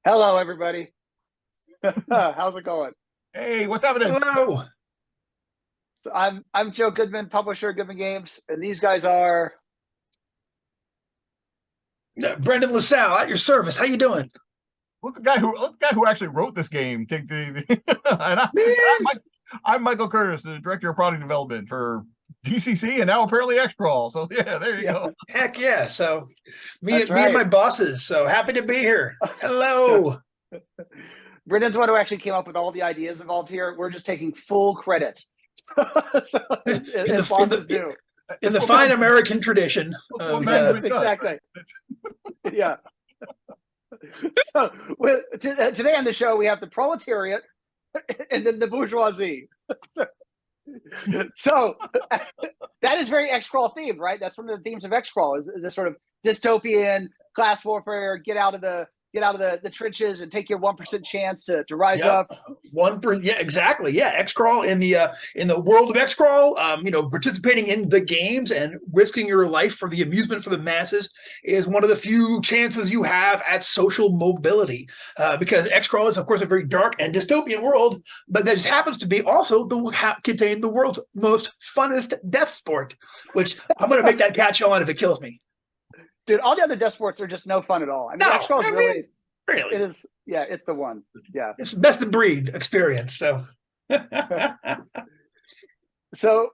Hello, everybody. How's it going? Hey, what's happening? Hello. So I'm Joe Goodman, publisher of Goodman Games, and these guys are. Brendan LaSalle at your service. How you doing? Let the guy who actually wrote this game take the and I'm Michael Curtis, the director of product development for DCC and now apparently Xcrawl. So yeah, there you go. Heck yeah. So me That's and me and right. my bosses. So happy to be here. Hello. Brendan's one who actually came up with all the ideas involved here. We're just taking full credit, as bosses do. In the fine American tradition. Yes, exactly. Yeah. So today on the show, we have the proletariat and then the bourgeoisie. So that is very Xcrawl themed, right? That's one of the themes of Xcrawl is this sort of dystopian class warfare. Get out of the trenches and take your 1% chance to rise up. 1%. Yeah, exactly. Yeah, Xcrawl in the world of Xcrawl, participating in the games and risking your life for the amusement for the masses is one of the few chances you have at social mobility. Because Xcrawl is, of course, a very dark and dystopian world, but that just happens to be also contain the world's most funnest death sport, which I'm going to make that catch on if it kills me. Dude, all the other death sports are just no fun at all. I mean, Xcrawl is really, it is. Yeah, it's the one. Yeah, it's best of breed experience. So, so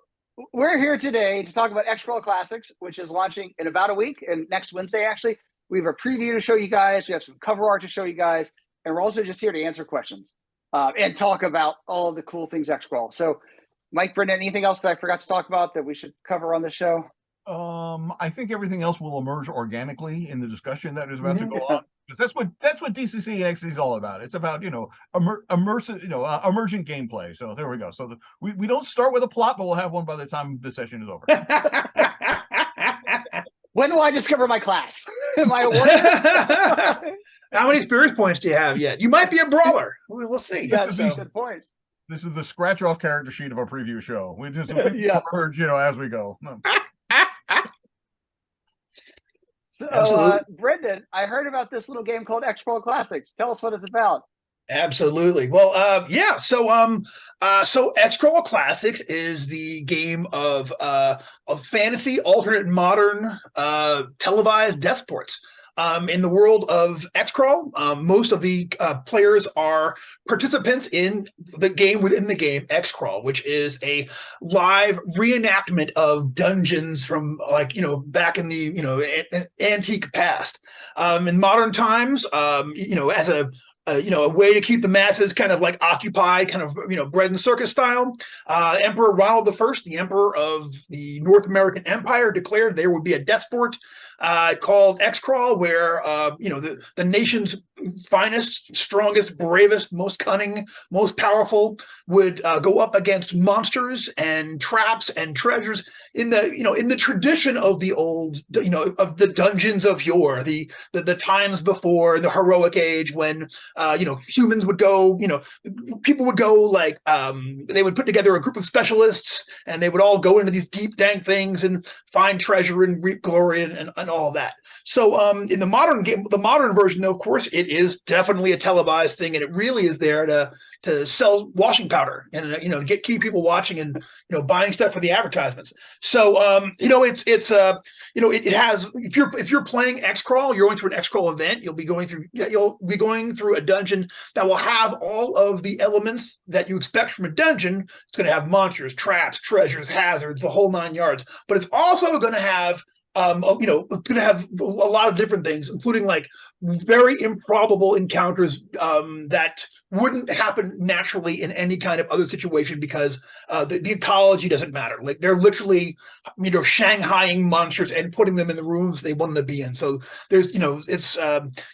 we're here today to talk about Xcrawl Classics, which is launching in about a week, and next Wednesday actually. We have a preview to show you guys. We have some cover art to show you guys, and we're also just here to answer questions and talk about all the cool things Xcrawl. So, Mike, Brendan, anything else that I forgot to talk about that we should cover on the show? I think everything else will emerge organically in the discussion that is about to go on. Because that's what DCC and XC is all about. It's about immersive, emergent gameplay. So there we go. So we don't start with a plot, but we'll have one by the time the session is over. When will I discover my class? Am I awarded? How many experience points do you have yet? You might be a brawler. We'll see. That's good points. This is the scratch off character sheet of a preview show. We just emerge, as we go. So, Brendan, I heard about this little game called Xcrawl Classics. Tell us what it's about. Absolutely. Well, yeah. So Xcrawl Classics is the game of fantasy, alternate modern, televised death sports. In the world of Xcrawl, most of the players are participants in the game within the game Xcrawl, which is a live reenactment of dungeons from back in the antique past. In modern times, as a way to keep the masses kind of like occupied, kind of, bread and circus style. Emperor Ronald I, the emperor of the North American Empire, declared there would be a death sport called Xcrawl, where the nation's finest, strongest, bravest, most cunning, most powerful would go up against monsters and traps and treasures in the tradition of the old, of the dungeons of yore, the times before the heroic age when humans would go, people would go they would put together a group of specialists and they would all go into these deep, dank things and find treasure and reap glory and all of that. So in the modern game, the modern version, though, of course, it is definitely a televised thing, and it really is there to sell washing powder and keep people watching and buying stuff for the advertisements. So it has, if you're playing Xcrawl, you're going through an Xcrawl event, you'll be going through a dungeon that will have all of the elements that you expect from a dungeon. It's going to have monsters, traps, treasures, hazards, the whole 9 yards. But it's also going to have going to have a lot of different things, including like very improbable encounters that wouldn't happen naturally in any kind of other situation because the ecology doesn't matter. Like they're literally, Shanghaiing monsters and putting them in the rooms they want them to be in. So there's, it's,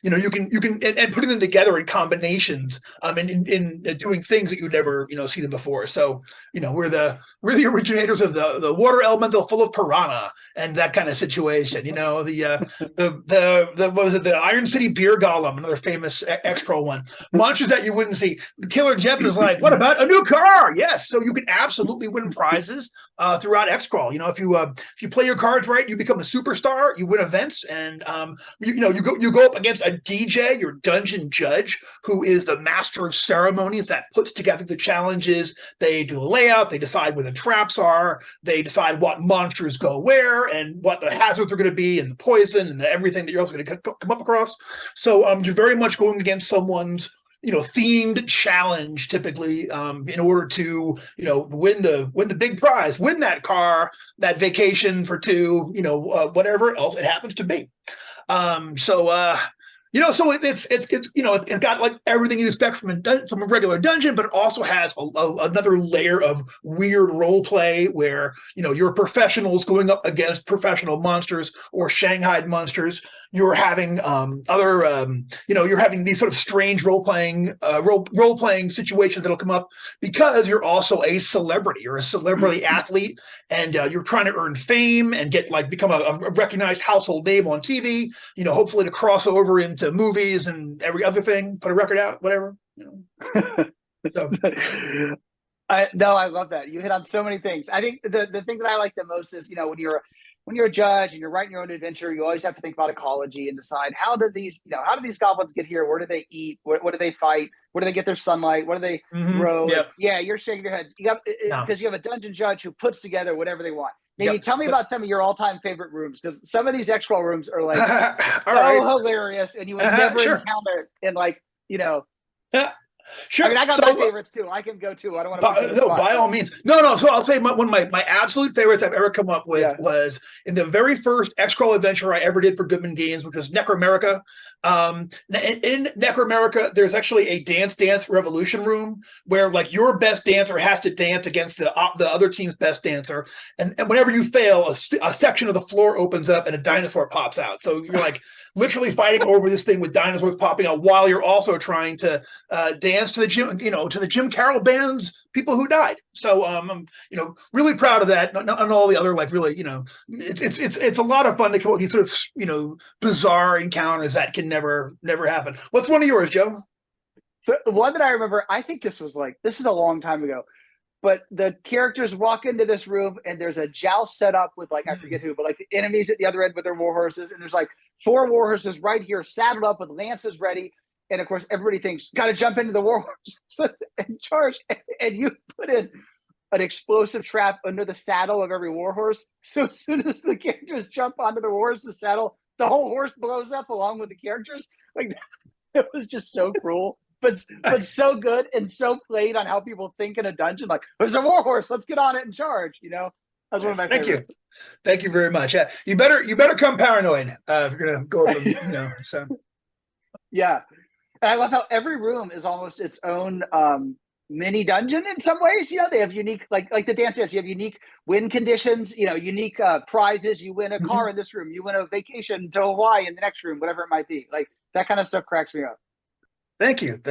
you can and putting them together in combinations in doing things that you'd never, see them before. So, we're the originators of the water elemental full of piranha and that kind of situation. What was it? The iron City Beer Golem, another famous Xcrawl one. Monsters that you wouldn't see. Killer Jeff is like, what about a new car? Yes, so you can absolutely win prizes throughout Xcrawl. You know, if you play your cards right, you become a superstar. You win events, and you go up against a DJ, your dungeon judge, who is the master of ceremonies that puts together the challenges. They do a layout. They decide where the traps are. They decide what monsters go where and what the hazards are going to be and the poison and everything that you're also going to come up across. So you're very much going against someone's themed challenge typically in order to win the big prize, win that car, that vacation for two, whatever else it happens to be. So it's got like everything you expect from a regular dungeon, but it also has another layer of weird role play where you're professionals going up against professional monsters or Shanghai monsters. You're having you're having these sort of strange role playing situations that'll come up because you're also a celebrity. You're a celebrity athlete, and you're trying to earn fame and become a recognized household name on TV. Hopefully to cross over into movies and every other thing. Put a record out, whatever. So. I love that. You hit on so many things. I think the thing that I like the most is when you're a judge and you're writing your own adventure, you always have to think about ecology and decide how do these goblins get here? Where do they eat? What do they fight? Where do they get their sunlight? What do they grow? Yep. Yeah, you're shaking your head. Because you have a dungeon judge who puts together whatever they want. Maybe tell me about some of your all-time favorite rooms, because some of these Xcrawl rooms are like hilarious, and you would never encounter in Sure. I mean, I got my favorites too. I can go too. I don't want to. By all means. No. So I'll say one of my absolute favorites I've ever come up with was in the very first Xcrawl adventure I ever did for Goodman Games, which was Necromerica. In Necromerica, there's actually a dance revolution room where your best dancer has to dance against the other team's best dancer, and whenever you fail, a section of the floor opens up and a dinosaur pops out. So you're literally fighting over this thing with dinosaurs popping out while you're also trying to dance to the Jim Carroll band's people who died. So I'm really proud of that, and all the other it's a lot of fun to come up with these sort of bizarre encounters that can never happen. What's one of yours, Joe? So one that I remember, I think this is a long time ago, but the characters walk into this room and there's a joust set up with I forget who, but the enemies at the other end with their war horses, and there's 4 war horses right here saddled up with lances ready. And of course, everybody thinks, got to jump into the war horse and charge. And you put in an explosive trap under the saddle of every war horse. So as soon as the characters jump onto the war horse's saddle, the whole horse blows up along with the characters. It was just so cruel, but so good and so played on how people think in a dungeon. There's a war horse, let's get on it and charge. That's one of my favorites. Thank you very much. Yeah, you better come paranoid if you're gonna go up. So. Yeah. And I love how every room is almost its own mini dungeon in some ways. They have unique, like the dance. You have unique win conditions, unique prizes. You win a car in this room. You win a vacation to Hawaii in the next room, whatever it might be. That kind of stuff cracks me up. Thank you.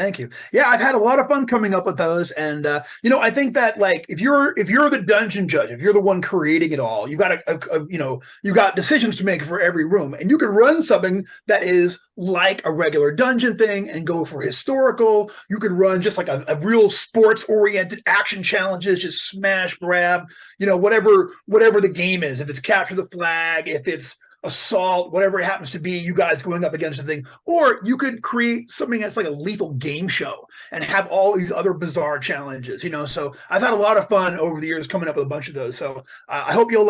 Yeah, I've had a lot of fun coming up with those, and I think that if you're the dungeon judge, if you're the one creating it all, you got you got decisions to make for every room, and you can run something that is like a regular dungeon thing and go for historical. You could run just a real sports oriented action challenges, just smash, grab, whatever the game is. If it's capture the flag, if it's assault, whatever it happens to be, you guys going up against a thing. Or you could create something that's like a lethal game show and have all these other bizarre challenges, So I've had a lot of fun over the years coming up with a bunch of those. So I hope people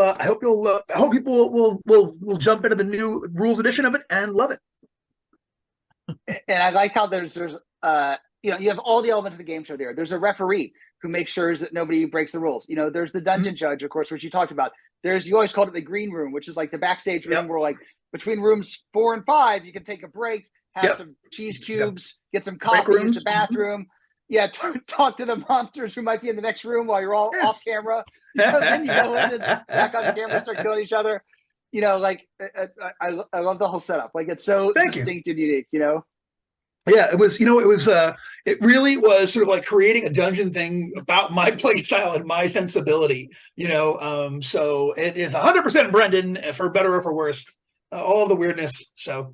will jump into the new rules edition of it and love it. And I like how there's you have all the elements of the game show there. There's a referee who makes sure that nobody breaks the rules. There's the dungeon judge, of course, which you talked about. You always called it the green room, which is the backstage room where between rooms 4 and 5, you can take a break, have some cheese cubes, get some coffee, use the bathroom. Yeah, talk to the monsters who might be in the next room while you're all off camera. Then you go in and back on the camera, start killing each other. I love the whole setup. It's so distinct and unique. Yeah, it really was sort of creating a dungeon thing about my play style and my sensibility, so it is 100% Brendan, for better or for worse, all of the weirdness. So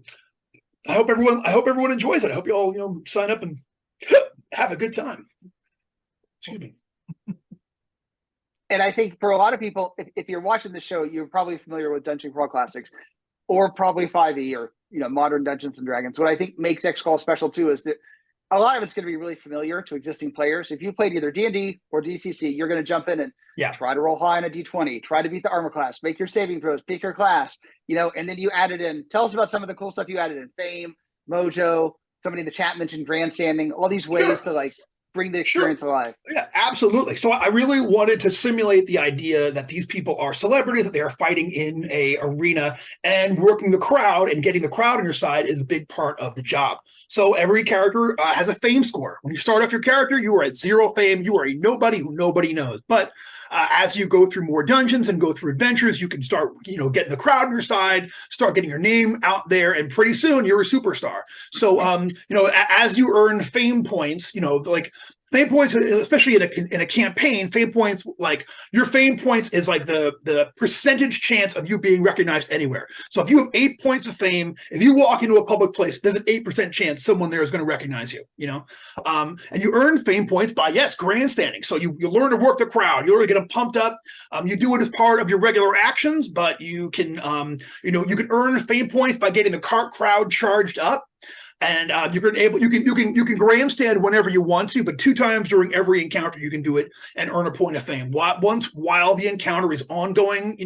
I hope everyone enjoys it. I hope you all, sign up and have a good time. Excuse me. And I think for a lot of people, if you're watching the show, you're probably familiar with Dungeon Crawl Classics, or probably 5e or modern Dungeons and Dragons. What I think makes Xcrawl special too is that a lot of it's going to be really familiar to existing players. If you played either D&D or DCC, you're going to jump in and try to roll high on a D20, try to beat the armor class, make your saving throws, pick your class, and then you added in. Tell us about some of the cool stuff you added in: fame, mojo. Somebody in the chat mentioned grandstanding. All these ways to like bring the experience alive. Yeah, absolutely. So I really wanted to simulate the idea that these people are celebrities, that they are fighting in a arena, and working the crowd and getting the crowd on your side is a big part of the job. So every character has a fame score. When you start off your character, you are at 0 fame. You are a nobody who nobody knows. But as you go through more dungeons and go through adventures, you can start, getting the crowd on your side, start getting your name out there, and pretty soon you're a superstar. So, as you earn fame points, like fame points, especially in a campaign, fame points, like your fame points is like the percentage chance of you being recognized anywhere. So if you have 8 points of fame, if you walk into a public place, there's an 8% chance someone there is going to recognize you, and you earn fame points by, grandstanding. So you learn to work the crowd, you learn to get them pumped up. You do it as part of your regular actions, but you can, you can earn fame points by getting the crowd charged up. And you can grandstand whenever you want to, but 2 times during every encounter you can do it and earn a point of fame. Once while the encounter is ongoing,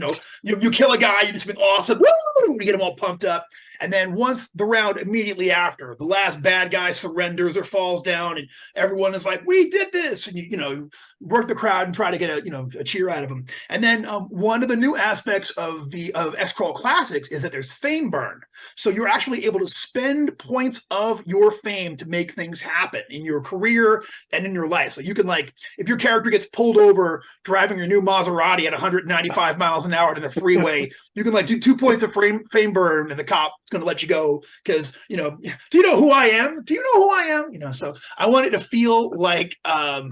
you kill a guy, you do something awesome, woo, to get them all pumped up. And then once the round immediately after, the last bad guy surrenders or falls down, and everyone is like, "We did this!" And you work the crowd and try to get a cheer out of them. And then one of the new aspects of Xcrawl Classics is that there's fame burn. So you're actually able to spend points of your fame to make things happen in your career and in your life. So you can, like, if your character gets pulled over driving your new Maserati at 195 miles an hour to the freeway, you can do 2 points of fame burn, and the cop going to let you go because do you know who I am? Do you know who I am? So I wanted to feel like a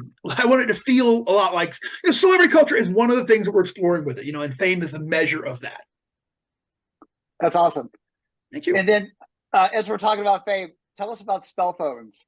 lot like celebrity culture is one of the things that we're exploring with it, and fame is the measure of that. That's awesome. Thank you. And then as we're talking about fame, tell us about spell phones.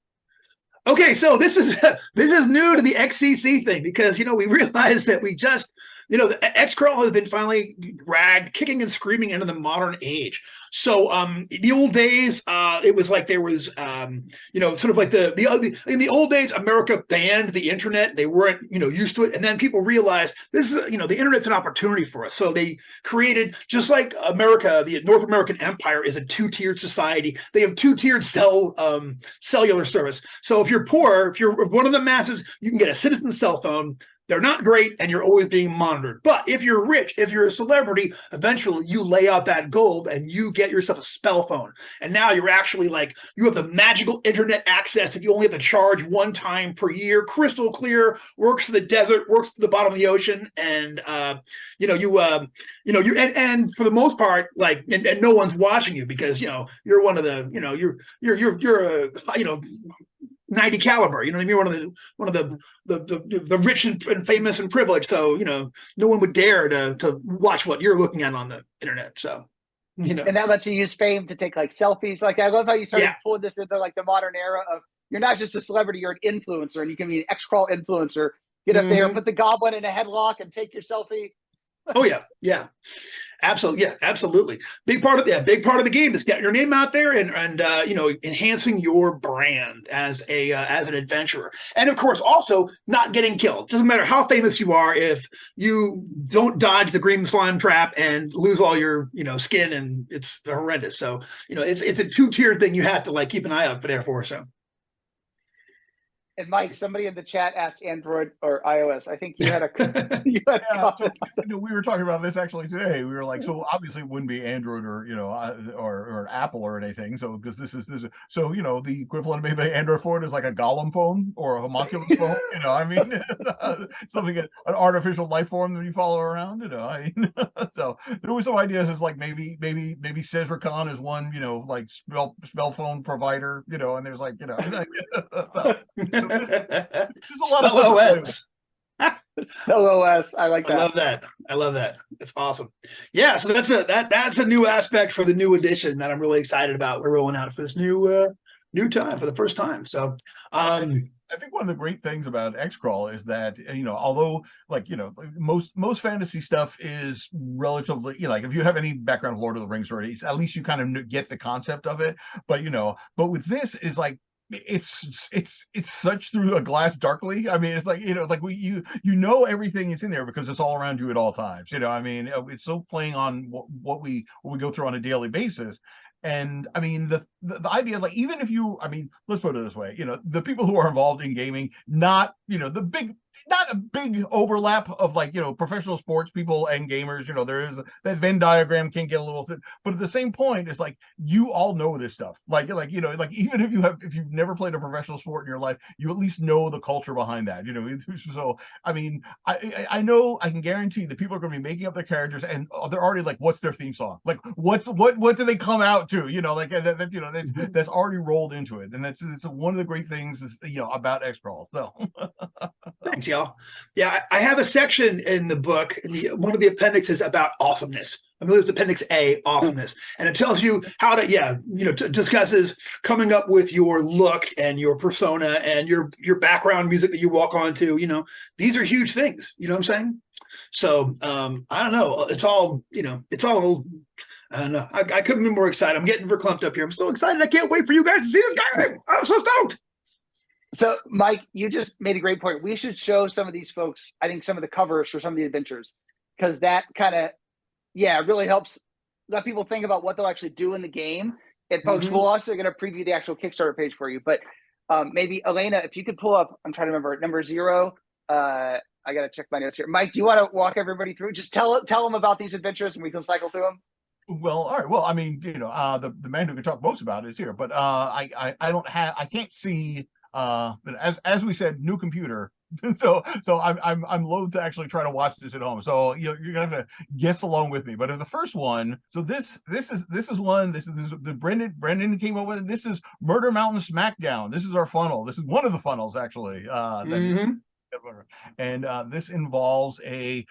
Okay, so this is new to the XCC thing because we realized that we just the Xcrawl has been finally dragged kicking and screaming into the modern age. So in the old days, it was like there was sort of like in the old days, America banned the internet. They weren't used to it, and then people realized this is the internet's an opportunity for us. So they created, just like America, the North American Empire is a 2-tiered society. They have 2-tiered cellular service. So if you're poor, if you're one of the masses, you can get a citizen cell phone. They're not great, and you're always being monitored. But if you're rich, if you're a celebrity, eventually you lay out that gold and you get yourself a spell phone. And now you're actually you have the magical internet access that you only have to charge 1 time per year, crystal clear, works in the desert, works at the bottom of the ocean, and and for the most part, and no one's watching you because you're one of the you're a 90 caliber, you know what I mean? One of the rich and famous and privileged. So, no one would dare to watch what you're looking at on the internet. So, And that lets you use fame to take selfies. I love how you started pulling this into the modern era of, you're not just a celebrity, you're an influencer, and you can be an Xcrawl influencer. Get up there, put the goblin in a headlock and take your selfie. Oh yeah. Absolutely. Yeah, absolutely. Big part of the game is getting your name out there and enhancing your brand as an adventurer. And of course, also not getting killed. Doesn't matter how famous you are, if you don't dodge the green slime trap and lose all your, skin, and it's horrendous. So, it's a 2-tiered thing you have to keep an eye out for. So. And Mike, somebody in the chat asked Android or iOS. I think you had a comment. We were talking about this actually today. We were like, so obviously it wouldn't be Android or Apple or anything. So because this is the equivalent of maybe Android phone is like a Gollum phone or a homunculus phone. Something, an artificial life form that you follow around. So there was some ideas as maybe Cesricon is one spell phone provider. And there's so, there's a lot of OS. LOS. I like I that. love that. I love that. That's awesome. Yeah, so that's a new aspect for the new edition that I'm really excited about. We're rolling out for this new time for the first time. So I think one of the great things about Xcrawl is that, although most fantasy stuff is relatively, like if you have any background of Lord of the Rings already, at least you kind of get the concept of it. But but with this is like it's such through a glass darkly. I mean, it's like you everything is in there because it's all around you at all times. I mean, it's so playing on what we go through on a daily basis. And I mean, the idea, like, even if let's put it this way, the people who are involved in gaming, not a big overlap of professional sports people and gamers. There is that Venn diagram can get a little thin, but at the same point, it's like you all know this stuff. Even if you've never played a professional sport in your life, you at least know the culture behind that. So I mean, I know, I can guarantee that people are going to be making up their characters, and they're already like, what's their theme song? Like, what do they come out to? That's already rolled into it, and that's one of the great things about Xcrawl. So. Thanks, y'all. Yeah, I have a section in the book, one of the appendixes about awesomeness. I believe it's Appendix A, awesomeness, and it tells you how to, discusses coming up with your look and your persona and your background music that you walk onto. These are huge things. You know what I'm saying? So I don't know. It's all, I don't know. I couldn't be more excited. I'm getting verklempt up here. I'm so excited. I can't wait for you guys to see this game. I'm so stoked. So, Mike, you just made a great point. We should show some of these folks, I think, some of the covers for some of the adventures, because that kind of, really helps let people think about what they'll actually do in the game. And folks, we're also going to preview the actual Kickstarter page for you. But maybe, Elena, if you could pull up, I'm trying to remember, number 0. I got to check my notes here. Mike, do you want to walk everybody through? Just tell them about these adventures and we can cycle through them. Well, all right. Well, I mean, the man who can talk most about it is here, but I can't see. As we said, new computer. So I'm loath to actually try to watch this at home. So you're gonna have to guess along with me. But in the first one, so this is one. This is the Brendan came up with it. This is Murder Mountain Smackdown. This is our funnel. This is one of the funnels actually. And this involves a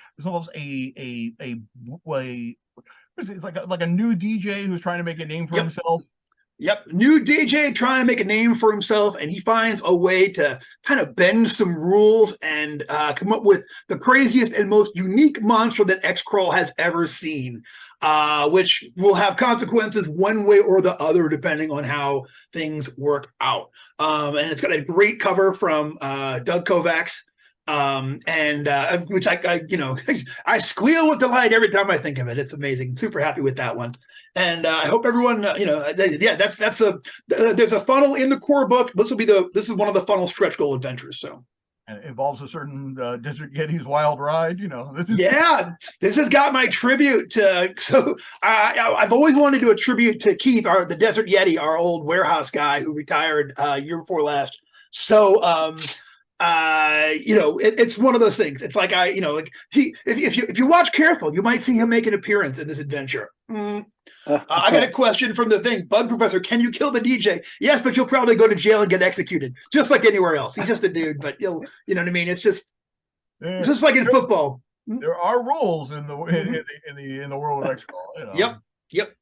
it's like a new DJ who's trying to make a name for himself. Yep. New DJ trying to make a name for himself, and he finds a way to kind of bend some rules and come up with the craziest and most unique monster that Xcrawl has ever seen, which will have consequences one way or the other, depending on how things work out. And it's got a great cover from Doug Kovacs. Which I squeal with delight every time I think of it. It's amazing. Super happy with that one. And I hope everyone, there's a funnel in the core book. This is one of the funnel stretch goal adventures. So, and it involves a certain Desert Yeti's wild ride. This has got my tribute to. So I've always wanted to do a tribute to Keith, the Desert Yeti, our old warehouse guy who retired year before last. So it's one of those things. It's like if you watch careful, you might see him make an appearance in this adventure. I got a question from the thing. Bug Professor, can you kill the DJ? Yes, but you'll probably go to jail and get executed, just like anywhere else. He's just a dude, but you know what I mean. It's just like in football. There are rules in the world of Xcrawl. Yep.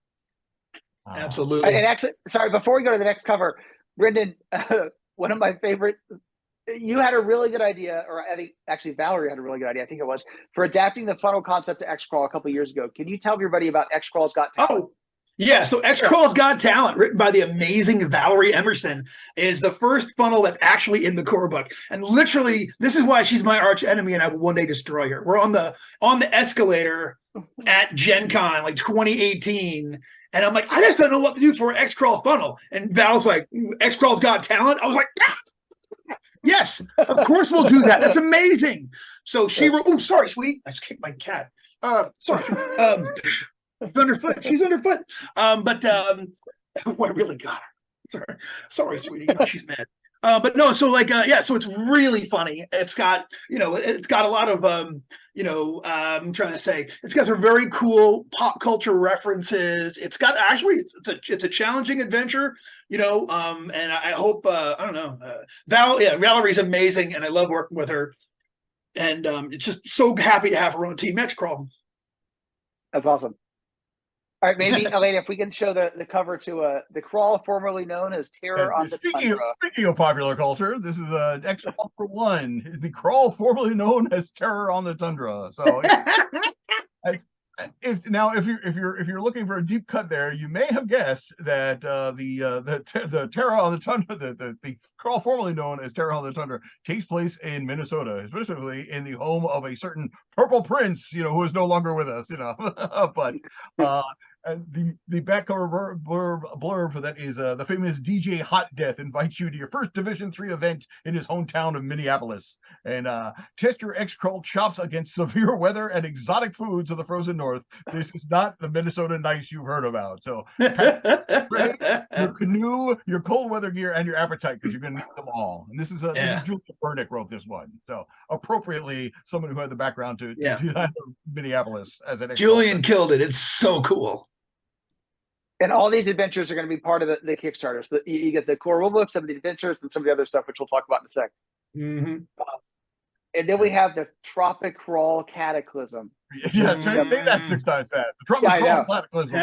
Absolutely. And actually, sorry, before we go to the next cover, Brendan, one of my favorite. You had a really good idea, or I think actually Valerie had a really good idea, I think it was, for adapting the funnel concept to Xcrawl a couple of years ago. Can you tell everybody about Xcrawl's Got Talent? Oh, yeah. So Xcrawl's Got Talent, written by the amazing Valerie Emerson, is the first funnel that's actually in the core book. And literally, this is why she's my arch enemy and I will one day destroy her. We're on the escalator at Gen Con, like 2018. And I'm like, I just don't know what to do for an Xcrawl funnel. And Val's like, Xcrawl's Got Talent? I was like, yes, of course we'll do that. That's amazing. So she wrote, oh, sorry, sweetie. I just kicked my cat. Sorry. She's underfoot. She's underfoot. I really got her. Sorry, sweetie. She's mad. But no, so so it's really funny. It's got, it's got a lot of, I'm trying to say, it's got some very cool pop culture references. It's got, actually, it's a challenging adventure, and I hope, I don't know, Valerie's amazing and I love working with her. And it's just so happy to have our own team Xcrawl. That's awesome. All right, maybe Elena, if we can show the cover to the crawl formerly known as Terror on the Tundra. Speaking of popular culture, this is Xcrawl for one, the crawl formerly known as Terror on the Tundra. So if you're looking for a deep cut there, you may have guessed that the Terror on the Tundra, the crawl formerly known as Terror on the Tundra, takes place in Minnesota, specifically in the home of a certain Purple Prince, who is no longer with us, but the back cover blurb for that is the famous DJ Hot Death invites you to your first Division 3 event in his hometown of Minneapolis, and test your Xcrawl chops against severe weather and exotic foods of the frozen north. This is not the Minnesota nice you've heard about. So your canoe, your cold weather gear, and your appetite, because you're going to need them all. And this is Julian Burnick wrote this one, so appropriately someone who had the background to Minneapolis as an Xcrawl. Julian killed it. It's so cool. And all these adventures are going to be part of the Kickstarter. So you get the core rulebook, some of the adventures, and some of the other stuff, which we'll talk about in a sec. Mm-hmm. And then we have the Tropic Crawl Cataclysm. Yes, try to say that 6 times fast. The Tropic Crawl Cataclysm.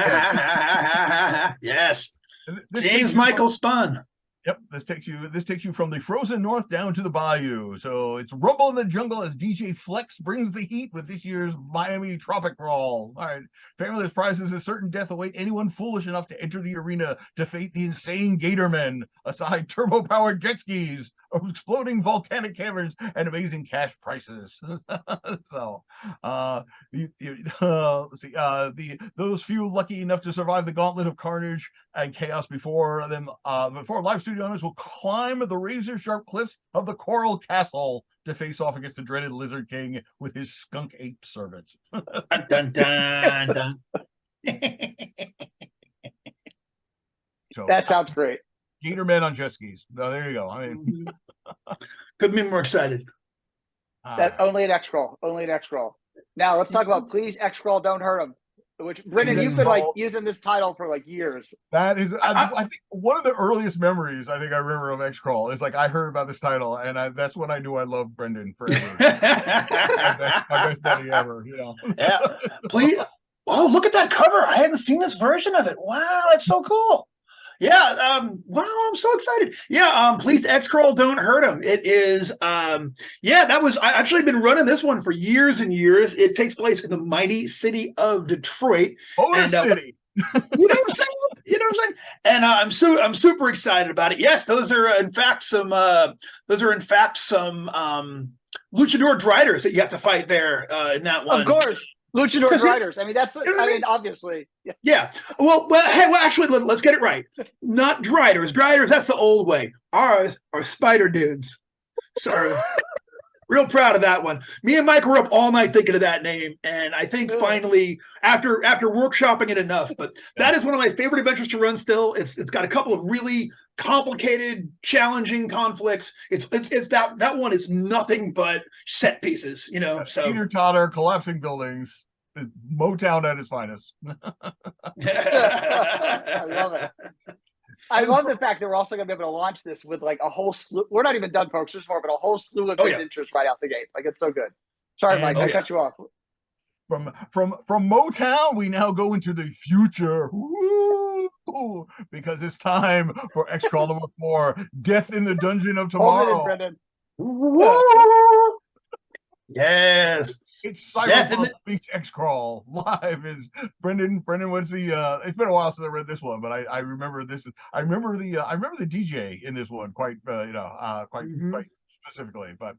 Yes. James Michael Spun. Yep, this takes you from the frozen north down to the bayou. So it's rumble in the jungle as DJ Flex brings the heat with this year's Miami Tropic Brawl. All right, family prizes a certain death await anyone foolish enough to enter the arena to face the insane Gatormen, aside turbo-powered jet skis, exploding volcanic caverns, and amazing cash prices. So, let's see. Those few lucky enough to survive the gauntlet of carnage and chaos before live studio owners will climb the razor-sharp cliffs of the Coral Castle to face off against the dreaded Lizard King with his skunk ape servant. Dun, dun, dun. So, that sounds great. Gatormen on jet skis. No, there you go. I mean, couldn't be more excited. That only at Xcrawl. Only at Xcrawl. Now let's talk about Please Xcrawl Don't Hurt Him. Which Brendan, you've been using this title for years. That is, I think one of the earliest memories I remember of Xcrawl is I heard about this title, and that's when I knew I loved Brendan forever. my best buddy ever. Yeah. Please. Oh, look at that cover! I hadn't seen this version of it. Wow, that's so cool. Yeah. Wow, I'm so excited. Yeah. Please Xcrawl Don't Hurt Him. It is. I actually been running this one for years and years. It takes place in the mighty city of Detroit. City. You know what I'm saying? And I'm super excited about it. Yes, those are in fact some luchador driders that you have to fight there in that one. Of course. Luchador Driders. I mean, obviously. Yeah. Well, actually, let's get it right. Not Driders. Driders, that's the old way. Ours are Spider Dudes. So, real proud of that one. Me and Mike were up all night thinking of that name, and I think finally, after workshopping it enough, but that is one of my favorite adventures to run still. It's got a couple of really complicated, challenging conflicts. It's that one is nothing but set pieces, so Teeter totter, collapsing buildings. Motown at its finest. I love it. I love the fact that we're also going to be able to launch this with a whole slew. We're not even done, folks. There's more, but a whole slew of adventures right out the gate. It's so good. Sorry, Mike, I cut you off. From Motown, we now go into the future. Woo! Because it's time for Xcrawl number 4, Death in the Dungeon of Tomorrow. Brendan. Yes. It's Cyberpunk meets Xcrawl live. Is Brendan was the it's been a while since I read this one, but I remember this. I remember the DJ in this one quite quite specifically. But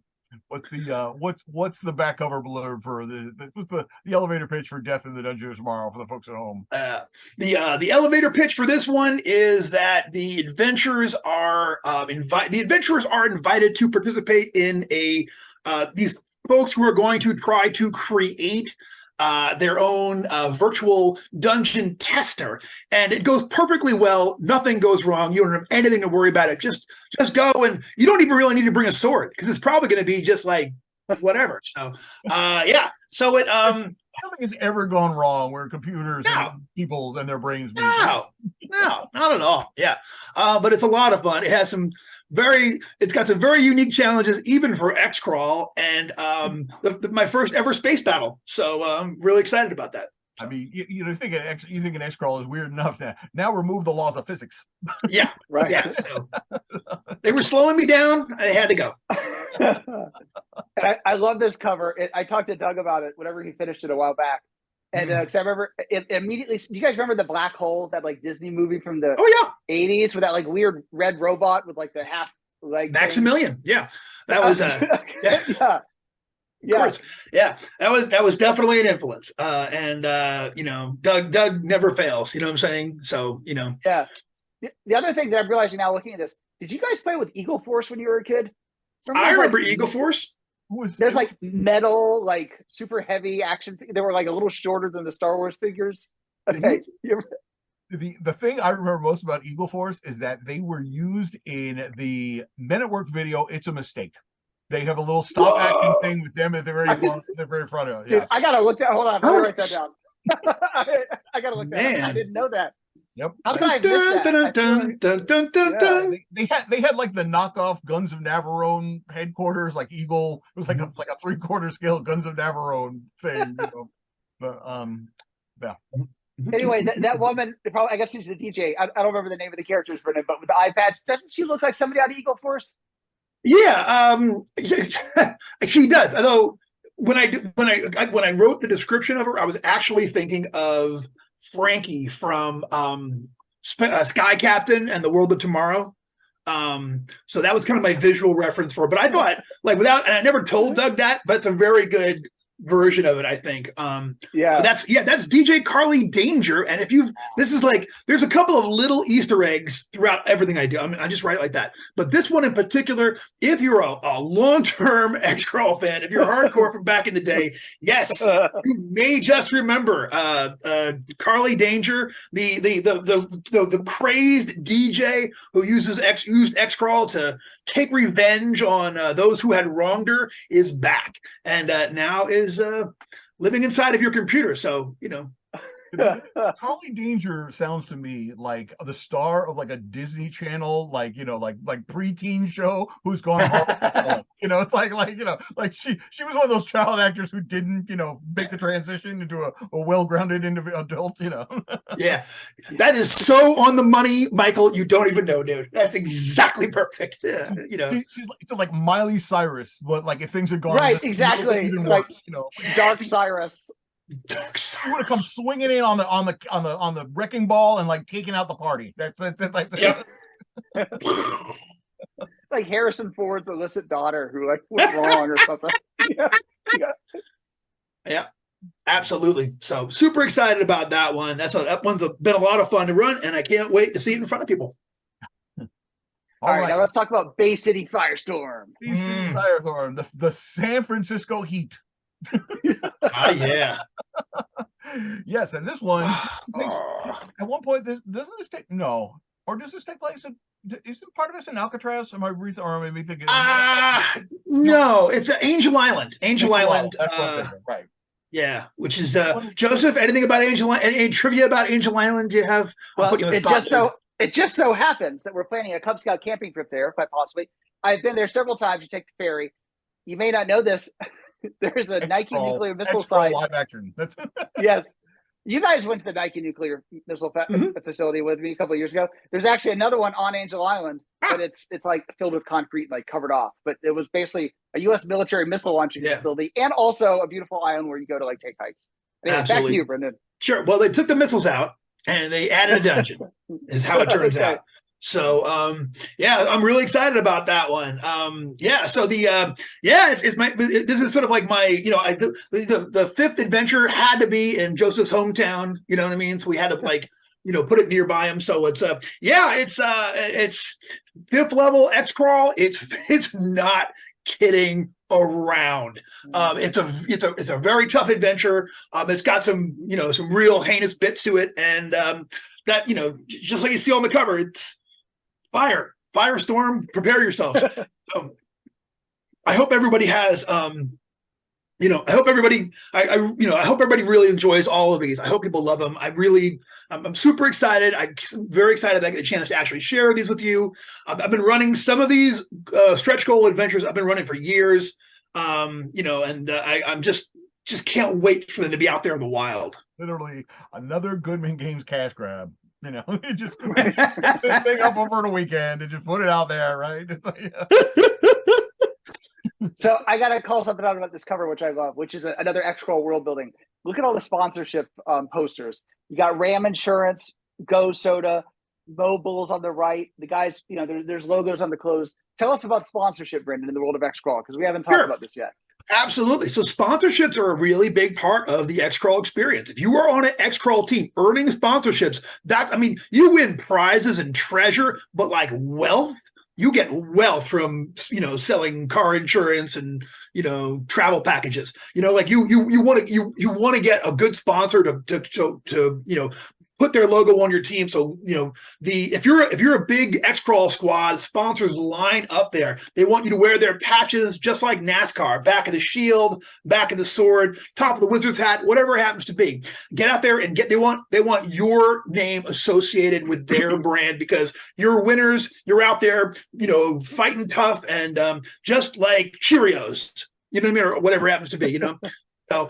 what's the back cover blurb for the elevator pitch for Death in the Dungeon of Tomorrow for the folks at home? The elevator pitch for this one is that the adventurers are invited to participate in these folks who are going to try to create their own virtual dungeon tester, and it goes perfectly well. Nothing goes wrong. You don't have anything to worry about it. Just go, and you don't even really need to bring a sword because it's probably going to be just whatever. So So nothing has ever gone wrong where computers and people and their brains meet. No, not at all. Yeah. But it's a lot of fun. It has it's got some very unique challenges, even for Xcrawl, and my first ever space battle. So I'm really excited about that. I mean, you think an Xcrawl is weird enough now. Now remove the laws of physics. Yeah, Right. Yeah. So they were slowing me down. I had to go. And I love this cover. I talked to Doug about it whenever he finished it a while back. And because I remember it immediately. Do you guys remember the Black Hole, that like Disney movie from the Oh 80s with that like weird red robot with like the half leg? Maximilian. Yeah, that was yeah. Of course. Yeah, that was definitely an influence. Doug never fails. You know what I'm saying? So Yeah. The other thing that I'm realizing now, looking at this, did you guys play with Eagle Force when you were a kid? I remember Eagle Force. There's like metal, like super heavy action. They were like a little shorter than the Star Wars figures. Okay. The thing I remember most about Eagle Force is that they were used in the Men at Work video. It's a Mistake. They have a little stop action thing with them at the very front of it. Dude, I gotta look that. Hold on, let me write that down. I gotta look that up. I didn't know that. Yep. How did I miss that? They had like the knockoff Guns of Navarone headquarters, like Eagle. It was like a 3/4 scale Guns of Navarone thing. But yeah. Anyway, that woman, probably, I guess she's the DJ. I don't remember the name of the characters for it, but with the eye patch, doesn't she look like somebody out of Eagle Force? Yeah, she does. Although when I wrote the description of her, I was actually thinking of Frankie from Sky Captain and the World of Tomorrow. So that was kind of my visual reference for it. But I thought, and I never told Doug that, but it's a very good version of it, I think. That's DJ Carly Danger. And there's a couple of little Easter eggs throughout everything I do. I mean, I just write like that. But this one in particular, if you're a long-term Xcrawl fan, if you're hardcore from back in the day, yes, you may just remember Carly Danger, the crazed DJ who used Xcrawl to take revenge on those who had wronged her, is back, and now is living inside of your computer. So Carly Danger sounds to me like the star of like a Disney Channel, like preteen show who's gone hard. It's like she was one of those child actors who didn't make the transition into a well-grounded adult. Yeah, that is so on the money, Michael. You don't even know, dude. That's exactly perfect. It's like Miley Cyrus, but like if things had gone right, exactly, like Dark Cyrus. You would have come swinging in on the wrecking ball and like taking out the party. That's like yep. Like Harrison Ford's illicit daughter who like went wrong or something. Yeah, absolutely. So super excited about that one. That one's been a lot of fun to run, and I can't wait to see it in front of people. All right, now let's talk about Bay City Firestorm. Bay City Firestorm, the San Francisco Heat. Yeah. Yes, and this one at one point does this take place isn't part of this in Alcatraz? Am I maybe thinking no, it's Angel Island. Angel Island. Right. Yeah, which is Joseph, anything about Angel Island? Any trivia about Angel Island you have? Well, it just so happens that we're planning a Cub Scout camping trip there, quite possibly. I've been there several times to take the ferry. You may not know this. There's a Nike nuclear missile site. Live action. Yes. You guys went to the Nike nuclear missile facility with me a couple of years ago. There's actually another one on Angel Island, but it's like filled with concrete, like covered off. But it was basically a U.S. military missile launching facility, and also a beautiful island where you go to like take hikes. Anyway, back to you, Brendan. Sure. Well, they took the missiles out and they added a dungeon. Is how it turns out. So I'm really excited about that one. So this is sort of like my, the fifth adventure had to be in Joseph's hometown, you know what I mean? So we had to put it nearby him. So it's fifth level Xcrawl. It's not kidding around. It's a very tough adventure. It's got some real heinous bits to it, and that just like you see on the cover, it's firestorm. Prepare yourselves. I hope everybody has I hope everybody, I hope everybody really enjoys all of these. I hope people love them. I'm super excited. I'm very excited that I get a chance to actually share these with you. I've been running some of these stretch goal adventures. I've been running for years, I'm just can't wait for them to be out there in the wild. Literally another Goodman Games cash grab. Just put this thing up over the weekend and just put it out there, right? It's like, So I got to call something out about this cover, which I love, which is another Xcrawl world building. Look at all the sponsorship posters. You got Ram Insurance, Go Soda, Mobiles on the right. The guys, there's logos on the clothes. Tell us about sponsorship, Brendan, in the world of Xcrawl, because we haven't talked about this yet. Absolutely. So sponsorships are a really big part of the Xcrawl experience. If you are on an Xcrawl team earning sponsorships, you win prizes and treasure, but like wealth, you get wealth from, selling car insurance and, travel packages. You want to get a good sponsor to put their logo on your team. So, if you're a big Xcrawl squad, sponsors line up there. They want you to wear their patches, just like NASCAR, back of the shield, back of the sword, top of the wizard's hat, whatever it happens to be. Get out there and they want your name associated with their brand, because you're winners. You're out there, fighting tough and just like Cheerios, or whatever it happens to be, So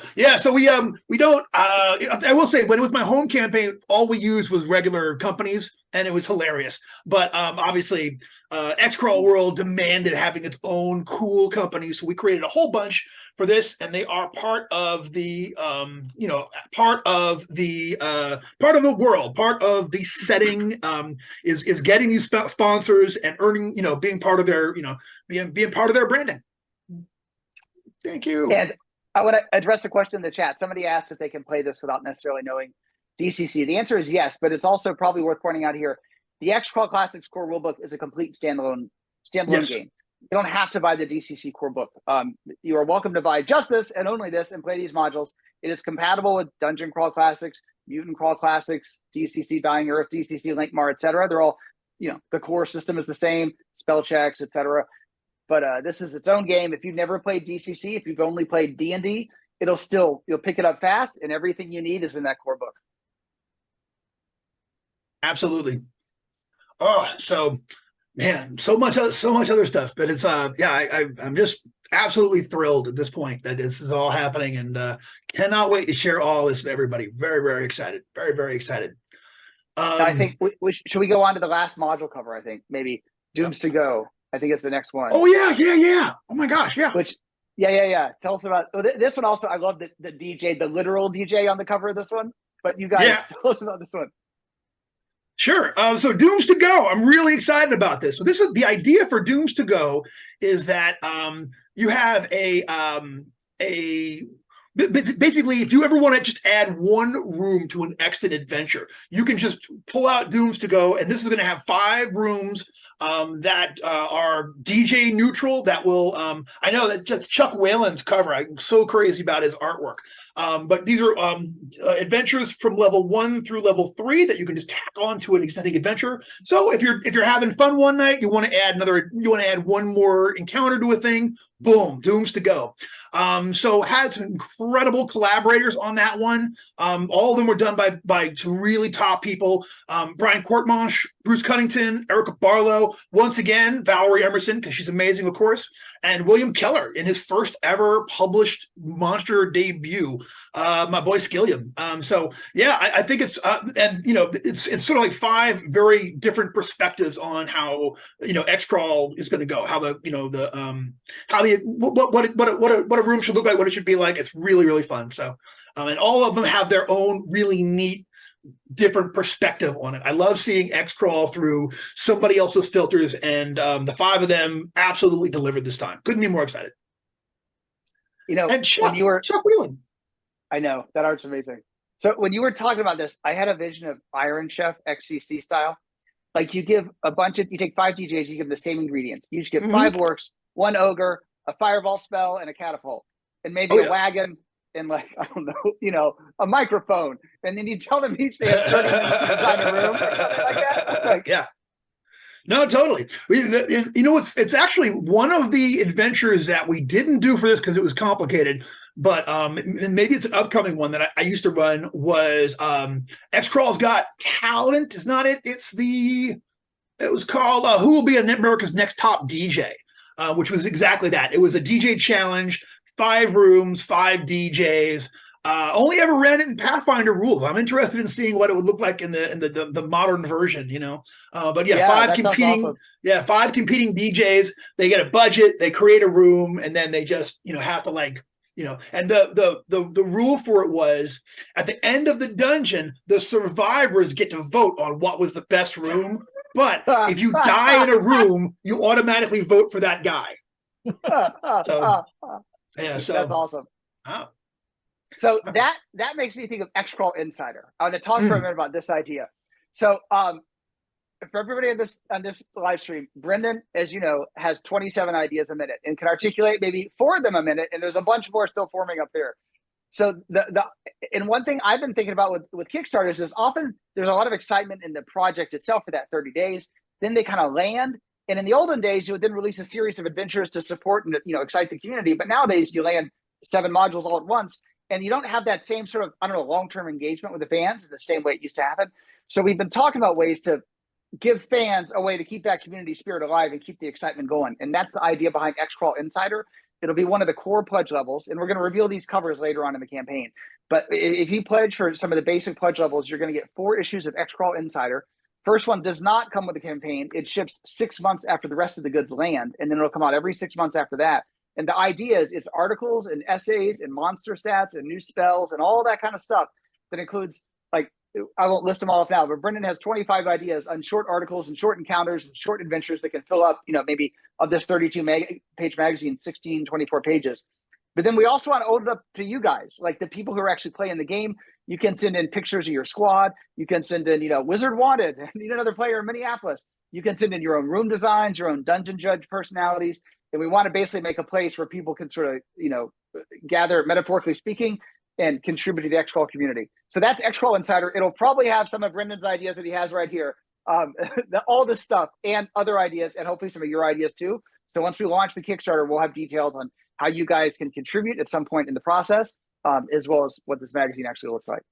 we don't. I will say, when it was my home campaign, all we used was regular companies, and it was hilarious. But obviously, Xcrawl World demanded having its own cool companies, so we created a whole bunch for this, and they are part of the part of the world, part of the setting. Is getting these sponsors and earning, being part of their, being part of their branding. Thank you. And I want to address a question in the chat. Somebody asked if they can play this without necessarily knowing DCC. The answer is yes, but it's also probably worth pointing out here. The Xcrawl Classics core rulebook is a complete standalone Yes. game. You don't have to buy the DCC core book. You are welcome to buy just this and only this and play these modules. It is compatible with Dungeon Crawl Classics, Mutant Crawl Classics, DCC Dying Earth, DCC Linkmar, etc. They're all, the core system is the same, spell checks, etc. But this is its own game. If you've never played DCC, if you've only played D&D, you'll pick it up fast, and everything you need is in that core book. Absolutely. Oh, so man, so much other stuff. But it's I'm just absolutely thrilled at this point that this is all happening, and cannot wait to share all this with everybody. Very, very excited. Very, very excited. I think should we go on to the last module cover? I think maybe Dooms to Go. I think it's the next one. Oh yeah. Oh my gosh, yeah. Tell us about this one. Also, I love the DJ, the literal DJ on the cover of this one. But you guys, tell us about this one. Sure. So Dooms to Go. I'm really excited about this. So this is the idea for Dooms to Go, is that you have basically, if you ever want to just add one room to an extant adventure, you can just pull out Dooms to Go, and this is going to have 5 rooms that are DJ neutral. That will, I know that's Chuck Whalen's cover. I'm so crazy about his artwork. But these are adventures from level 1 through level 3 that you can just tack on to an existing adventure. So if you're having fun one night, you want to add one more encounter to a thing. Boom, Dooms to Go. So had some incredible collaborators on that one. All of them were done by some really top people. Brian Courtmanche, Bruce Cunnington, Erica Barlow, once again, Valerie Emerson, because she's amazing, of course, and William Keller in his first ever published monster debut, my boy Skilliam. I think it's it's sort of like 5 very different perspectives on how Xcrawl is going to go, how what a room should look like, what it should be like. It's really, really fun. So and all of them have their own really neat different perspective on it. I love seeing Xcrawl through somebody else's filters, and the 5 of them absolutely delivered this time. Couldn't be more excited. And Chuck Whelan. I know, that art's amazing. So when you were talking about this, I had a vision of Iron Chef XCC style. Like you take 5 DJs, you give them the same ingredients. You just give 5 orcs, 1 ogre, a fireball spell, and a catapult, and maybe a wagon, and I don't know, a microphone, and then you tell them each they have 30 minutes to design a room or something like that. No, totally. You know, it's actually one of the adventures that we didn't do for this because it was complicated. But maybe it's an upcoming one that I used to run. Was Xcrawl's Got Talent? Is not it? It was called Who Will Be America's Next Top DJ, which was exactly that. It was a DJ challenge, 5 rooms, 5 DJs. Only ever ran it in Pathfinder rules. I'm interested in seeing what it would look like in the modern version, you know. But yeah, 5 competing, awesome. 5 competing DJs. They get a budget, they create a room, and then they just, you know, have to like, you know. And the rule for it was at the end of the dungeon, the survivors get to vote on what was the best room. But if you die in a room, you automatically vote for that guy. So that's awesome. Wow. So that makes me think of Xcrawl Insider. I want to talk for a minute about this idea. So for everybody on this live stream, Brendan, as you know, has 27 ideas a minute and can articulate maybe 4 of them a minute, and there's a bunch more still forming up there. So and one thing I've been thinking about with Kickstarters is often there's a lot of excitement in the project itself for that 30 days. Then they kind of land. And in the olden days, you would then release a series of adventures to support and, you know, excite the community. But nowadays you land 7 modules all at once. And you don't have that same sort of, I don't know, long-term engagement with the fans in the same way it used to happen. So we've been talking about ways to give fans a way to keep that community spirit alive and keep the excitement going. And that's the idea behind Xcrawl Insider. It'll be one of the core pledge levels. And we're going to reveal these covers later on in the campaign. But if you pledge for some of the basic pledge levels, you're going to get 4 issues of Xcrawl Insider. First one does not come with a campaign. It ships 6 months after the rest of the goods land. And then it'll come out every 6 months after that. And the idea is it's articles and essays and monster stats and new spells and all that kind of stuff that includes, like, I won't list them all up now, but Brendan has 25 ideas on short articles and short encounters and short adventures that can fill up, you know, maybe of this 32-page magazine, 16, 24 pages. But then we also want to open it up to you guys, like the people who are actually playing the game. You can send in pictures of your squad. You can send in, you know, Wizard Wanted, need another player in Minneapolis. You can send in your own room designs, your own dungeon judge personalities. And we want to basically make a place where people can sort of, you know, gather, metaphorically speaking, and contribute to the Xcrawl community. So that's Xcrawl Insider. It'll probably have some of Brendan's ideas that he has right here, all this stuff and other ideas, and hopefully some of your ideas too. So once we launch the Kickstarter, we'll have details on how you guys can contribute at some point in the process, as well as what this magazine actually looks like.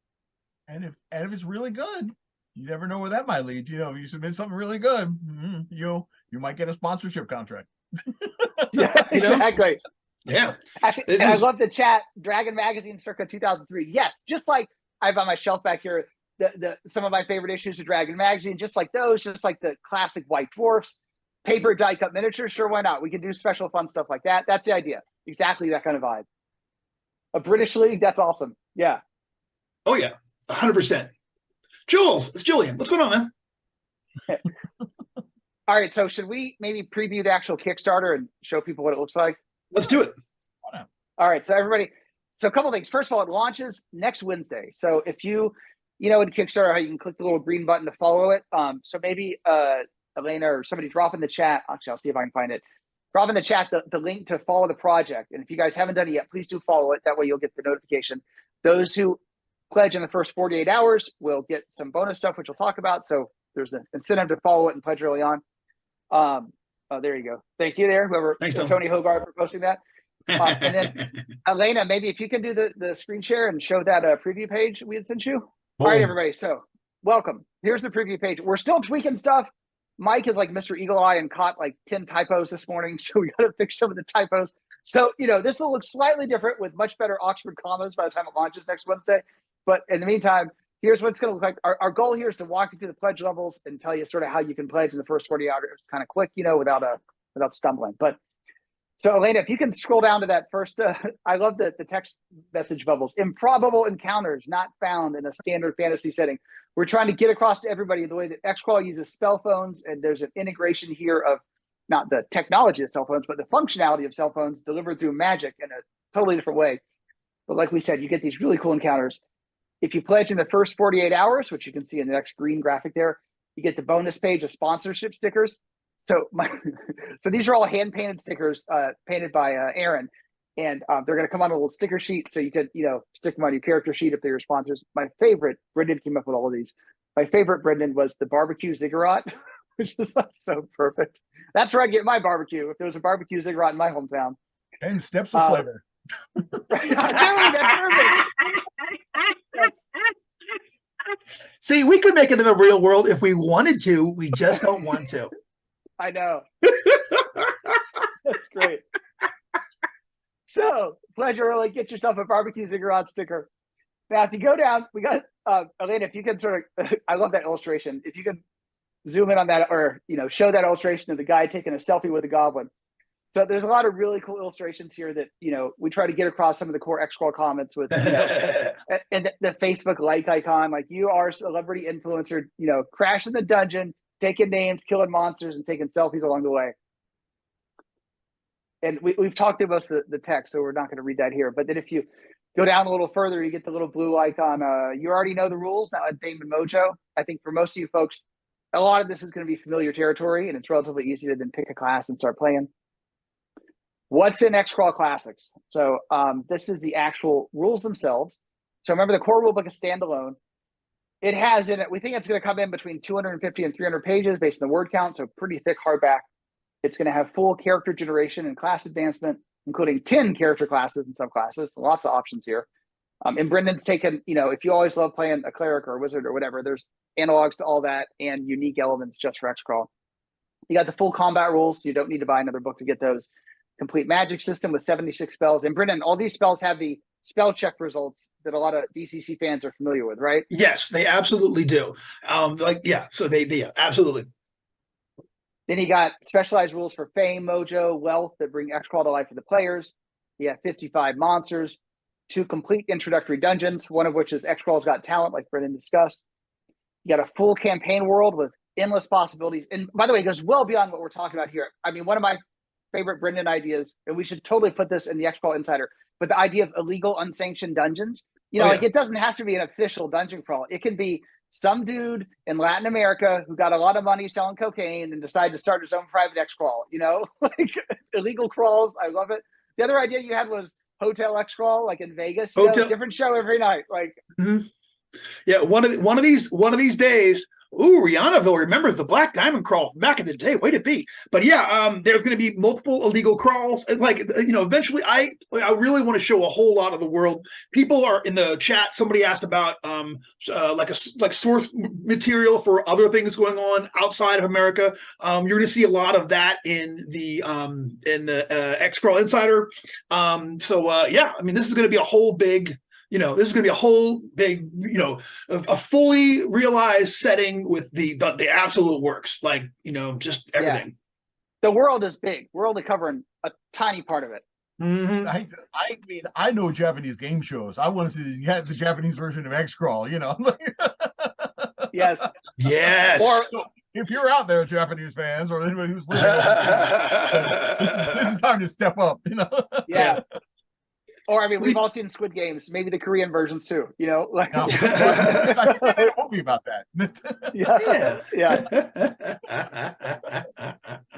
And if it's really good, you never know where that might lead. You know, if you submit something really good, you might get a sponsorship contract. Yeah, exactly. Yeah. Actually, I love the chat. Dragon Magazine circa 2003. Yes, just like I have on my shelf back here, some of my favorite issues of Dragon Magazine, just like those, just like the classic White Dwarfs, paper die cut miniatures. Sure, why not? We can do special fun stuff like that. That's the idea. Exactly that kind of vibe. A British League, that's awesome. Yeah. Oh yeah, 100%. Jules, it's Julian. What's going on, man? All right, so should we maybe preview the actual Kickstarter and show people what it looks like? Let's do it. All right, so everybody, so a couple things. First of all, it launches next Wednesday. So if you know, in Kickstarter, you can click the little green button to follow it. So maybe Elena or somebody drop in the chat. Actually, I'll see if I can find it. Drop in the chat the link to follow the project. And if you guys haven't done it yet, please do follow it. That way you'll get the notification. Those who pledge in the first 48 hours will get some bonus stuff, which we'll talk about. So there's an incentive to follow it and pledge early on. Oh, there you go. Thank you there, whoever. Thanks, Tony Hogarth for posting that. And then Elena, maybe if you can do the screen share and show that preview page we had sent you. All right, everybody. So welcome. Here's the preview page. We're still tweaking stuff. Mike is like Mr. Eagle Eye and caught like 10 typos this morning. So we got to fix some of the typos. So, you know, this will look slightly different with much better Oxford commas by the time it launches next Wednesday. But in the meantime, here's what it's going to look like. Our goal here is to walk you through the pledge levels and tell you sort of how you can pledge in the first 40 hours, kind of quick, you know, without stumbling. But so Elena, if you can scroll down to that first, I love the text message bubbles. Improbable encounters not found in a standard fantasy setting. We're trying to get across to everybody the way that Xcrawl uses spell phones, and there's an integration here of not the technology of cell phones, but the functionality of cell phones delivered through magic in a totally different way. But like we said, you get these really cool encounters. If you pledge in the first 48 hours, which you can see in the next green graphic there, you get the bonus page of sponsorship stickers. So so these are all hand-painted stickers painted by Aaron, and they're going to come on a little sticker sheet, so you could, you know, stick them on your character sheet if they're your sponsors. My favorite, Brendan came up with all of these. My favorite, Brendan, was the barbecue ziggurat. which is like so perfect. That's where I get my barbecue. If there was a barbecue ziggurat in my hometown. And steps of flavor. That's perfect. Yes. See, we could make it in the real world if we wanted to. We just don't want to. I know. That's great. So, pledge early, get yourself a barbecue ziggurat sticker. Now, if you go down, we got Elena. If you can sort of, I love that illustration. If you can zoom in on that, or show that illustration of the guy taking a selfie with a goblin. So there's a lot of really cool illustrations here that we try to get across some of the core Xcrawl comments with, and the Facebook like icon, like you are a celebrity influencer, crashing the dungeon, taking names, killing monsters, and taking selfies along the way. And we've talked through most of the text, so we're not going to read that here. But then if you go down a little further, you get the little blue icon. You already know the rules now at Fame and Mojo. I think for most of you folks, a lot of this is going to be familiar territory, and it's relatively easy to then pick a class and start playing. What's in Xcrawl Classics? So this is the actual rules themselves. So remember, the core rulebook is standalone. It has in it, we think it's going to come in between 250 and 300 pages based on the word count, so pretty thick hardback. It's going to have full character generation and class advancement, including 10 character classes and subclasses. So lots of options here. And Brendan's taken, if you always love playing a cleric or a wizard or whatever, there's analogs to all that and unique elements just for Xcrawl. You got the full combat rules, so you don't need to buy another book to get those. Complete magic system with 76 spells. And Brendan, all these spells have the spell check results that a lot of DCC fans are familiar with, right? Yes, they absolutely do. So they absolutely. Then you got specialized rules for Fame, Mojo, Wealth that bring Xcrawl to life for the players. You have 55 monsters, 2 complete introductory dungeons, one of which is Xcrawl's Got Talent, like Brendan discussed. You got a full campaign world with endless possibilities. And by the way, it goes well beyond what we're talking about here. I mean, one of my favorite Brendan ideas, and we should totally put this in the Xcrawl Insider, but the idea of illegal, unsanctioned dungeons. Like it doesn't have to be an official dungeon crawl. It can be some dude in Latin America who got a lot of money selling cocaine and decided to start his own private Xcrawl, like illegal crawls. I love it. The other idea you had was Hotel Xcrawl, like in Vegas, different show every night. Like, yeah, one of these days. Ooh, Rihanna remembers the Black Diamond crawl back in the day. Way to be. But yeah, there's going to be multiple illegal crawls. And eventually I really want to show a whole lot of the world. People are in the chat. Somebody asked about like source material for other things going on outside of America. You're going to see a lot of that in the Xcrawl Insider. This is going to be a whole big. This is going to be a whole big, a fully realized setting with the absolute works, just everything. Yeah. The world is big. We're only covering a tiny part of it. Mm-hmm. I mean, I know Japanese game shows. I want to see the Japanese version of Xcrawl, Yes. Yes. Or if you're out there, Japanese fans, or anybody who's listening, this is time to step up, Yeah. Or, I mean, we've all seen Squid Games, maybe the Korean versions too, Like, no, I made a movie about that.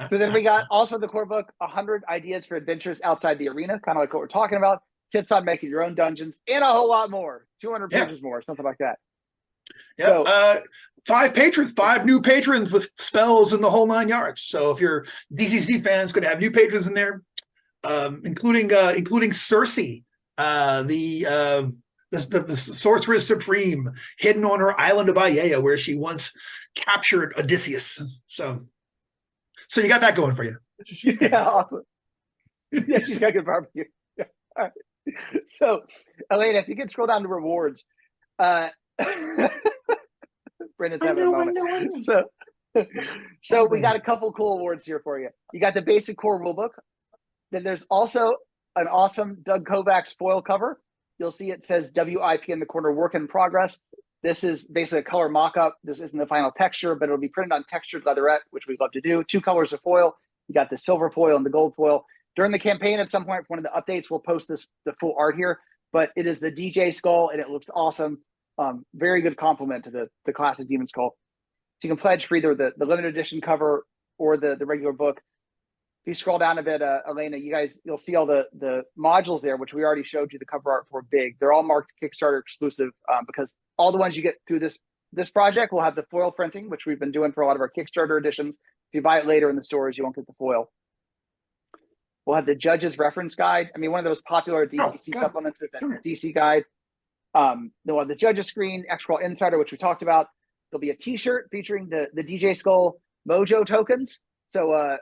So then we got also the core book, 100 ideas for adventures outside the arena, kind of like what we're talking about, tips on making your own dungeons, and a whole lot more, 200 pages more, something like that. Yeah. So, 5 new patrons with spells in the whole 9 yards. So if you're DCC fans, going to have new patrons in there. Including Cersei, the sorceress supreme, hidden on her island of Aiea, where she once captured Odysseus. So you got that going for you. Yeah, awesome. Yeah, she's got good barbecue. Yeah. All right. So, Elena, if you can scroll down to rewards, Brendan's having a moment. So we got a couple cool awards here for you. You got the basic core rulebook. Then there's also an awesome Doug Kovacs foil cover. You'll see it says WIP in the corner, work in progress. This is basically a color mock-up. This isn't the final texture, but it'll be printed on textured leatherette, which we love to do. 2 colors of foil. You got the silver foil and the gold foil. During the campaign, at some point, for one of the updates, we'll post the full art here. But it is the DJ skull, and it looks awesome. Very good compliment to the classic Demon Skull. So you can pledge for either the limited edition cover or the regular book. If you scroll down a bit, Elena, you'll see all the modules there, which we already showed you the cover art for big. They're all marked Kickstarter exclusive because all the ones you get through this this project will have the foil printing, which we've been doing for a lot of our Kickstarter editions. If you buy it later in the stores, you won't get the foil. We'll have the judge's reference guide. I mean, one of those popular DCC supplements is that DC guide. Then we'll have the judge's screen, Xcrawl Insider, which we talked about. There'll be a T-shirt featuring the DJ Skull Mojo tokens. So,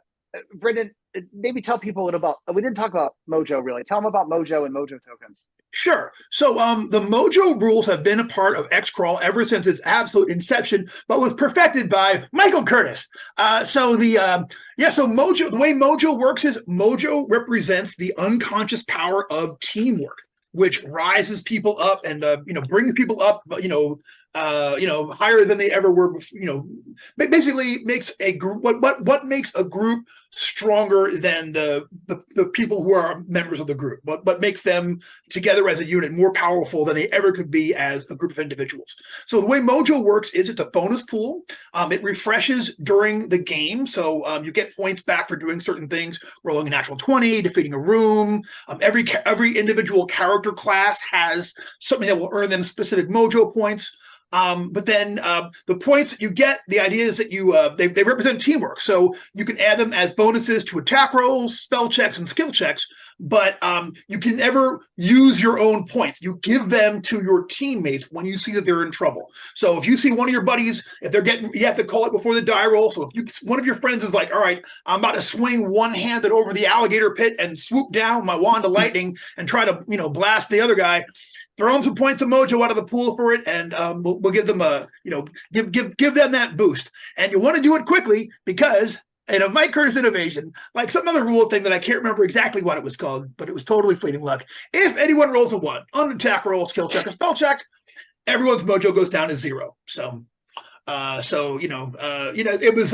Brendan, maybe tell people a little about. We didn't talk about Mojo really. Tell them about Mojo and Mojo tokens. Sure. So the Mojo rules have been a part of Xcrawl ever since its absolute inception, but was perfected by Michael Curtis. So Mojo, the way Mojo works is Mojo represents the unconscious power of teamwork, which rises people up and brings people up, higher than they ever were. Basically makes a group. What makes a group stronger than the people who are members of the group? What makes them together as a unit more powerful than they ever could be as a group of individuals? So the way Mojo works is it's a bonus pool. It refreshes during the game, so you get points back for doing certain things, rolling a natural 20, defeating a room. Every individual character class has something that will earn them specific Mojo points. But then the points that you get, the idea is that they represent teamwork. So you can add them as bonuses to attack rolls, spell checks, and skill checks. But you can never use your own points. You give them to your teammates when you see that they're in trouble. So if you see one of your buddies, you have to call it before the die roll. So if one of your friends is like, all right, I'm about to swing one-handed over the alligator pit and swoop down my wand of lightning and try to, blast the other guy, throw them some points of Mojo out of the pool for it, and we'll give them give them that boost. And you want to do it quickly because in a Mike Curtis innovation, like some other rule thing that I can't remember exactly what it was called, but it was totally fleeting luck. If anyone rolls a 1 on an attack roll, skill check, or spell check, everyone's Mojo goes down to 0. So. It was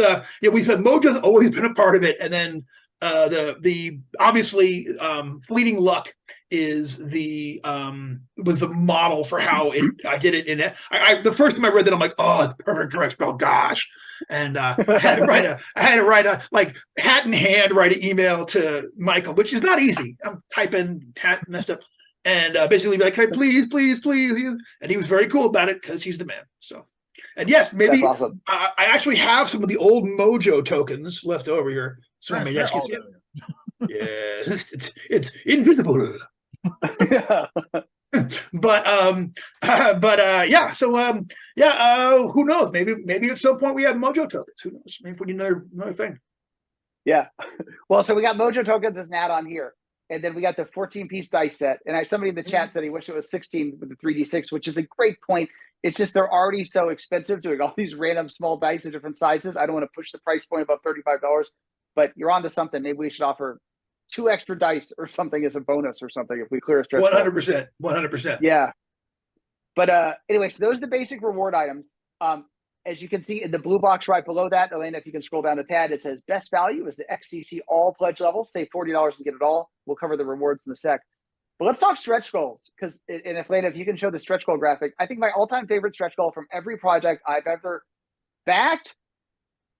we said Mojo's always been a part of it, and then the obviously fleeting luck is was the model for how I did it. The first time I read that, I'm like, oh, it's perfect for Xcrawl, gosh. And I had to write a like hat in hand, write an email to Michael, which is not easy. I'm typing hat messed up, and basically be like, hey, please, and he was very cool about it because he's the man. So. And yes, maybe awesome. I actually have some of the old Mojo tokens left over here. So maybe it's invisible. But who knows? Maybe at some point we have Mojo tokens. Who knows? Maybe we need another thing. Yeah. Well, so we got Mojo tokens as an add-on here. And then we got the 14-piece dice set. And somebody in the chat said he wished it was 16 with the 3d6, which is a great point. It's just they're already so expensive doing all these random small dice of different sizes. I don't want to push the price point above $35, but you're onto something. Maybe we should offer 2 extra dice or something as a bonus or something if we clear a stretch. 100%. Yeah. But anyway, so those are the basic reward items. As you can see in the blue box right below that, Elena, if you can scroll down a tad, it says best value is the XCC all pledge level. Save $40 and get it all. We'll cover the rewards in a sec. But let's talk stretch goals, because Elena, if you can show the stretch goal graphic, I think my all-time favorite stretch goal from every project I've ever backed,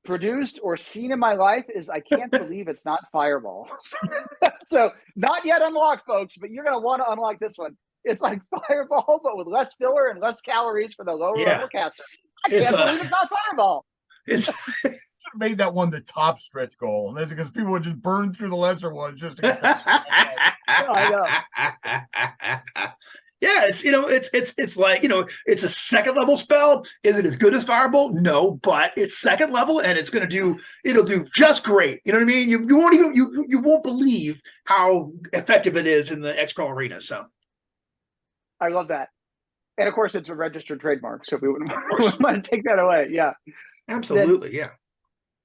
produced, or seen in my life is I can't believe it's not Fireball. So not yet unlocked, folks, but you're going to want to unlock this one. It's like Fireball, but with less filler and less calories for the lower level caster. I can't believe it's not Fireball. It's made that one the top stretch goal, and that's because people would just burn through the lesser ones just to get I know. Yeah, it's like, it's a second level spell. Is it as good as Fireball? No, but it's second level and it'll do just great. You know what I mean? You won't believe how effective it is in the Xcrawl arena. So I love that. And of course it's a registered trademark, so we wouldn't want to take that away. Yeah. Absolutely, yeah.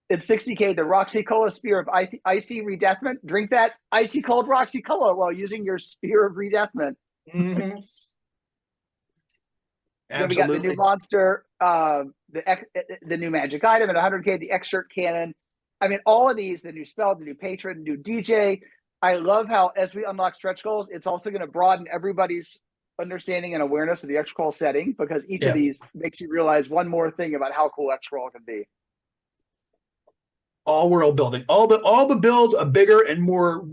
It's 60K, the Roxy Cola Spear of Icy Redeathment. Drink that icy cold Roxy Cola while using your Spear of Redeathment. Mm-hmm. Then we got the new monster, the new magic item at 100K, the X-shirt cannon. I mean, all of these, the new spell, the new patron, new DJ. I love how as we unlock stretch goals, it's also going to broaden everybody's understanding and awareness of the Xcrawl setting, because each of these makes you realize one more thing about how cool Xcrawl can be. All world building, all the build a bigger and more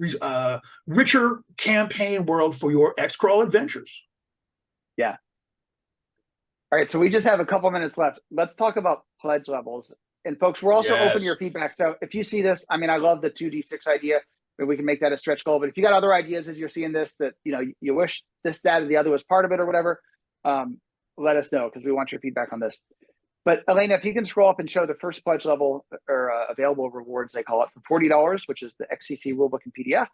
richer campaign world for your Xcrawl adventures. Yeah. All right, so we just have a couple minutes left. Let's talk about pledge levels. And folks, we're also open to your feedback. So if you see this, I mean, I love the 2d6 idea. Maybe we can make that a stretch goal. But if you got other ideas as you're seeing this that, you know, you wish this, that, or the other was part of it or whatever, let us know because we want your feedback on this. But Elena, if you can scroll up and show the first pledge level or available rewards, they call it, for $40, which is the XCC rulebook and PDF,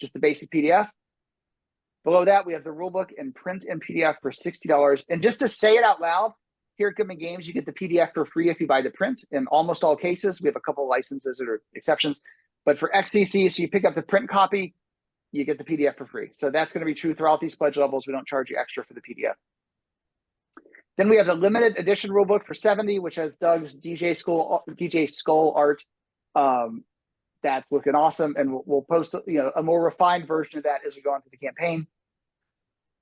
just the basic PDF. Below that, we have the rulebook in print and PDF for $60. And just to say it out loud, here at Goodman Games, you get the PDF for free if you buy the print. In almost all cases, we have a couple of licenses that are exceptions. But for XCC, so you pick up the print copy, you get the PDF for free. So that's going to be true throughout these pledge levels. We don't charge you extra for the PDF. Then we have the limited edition rulebook for $70, which has Doug's DJ Skull art. That's looking awesome, and we'll post a more refined version of that as we go on through the campaign.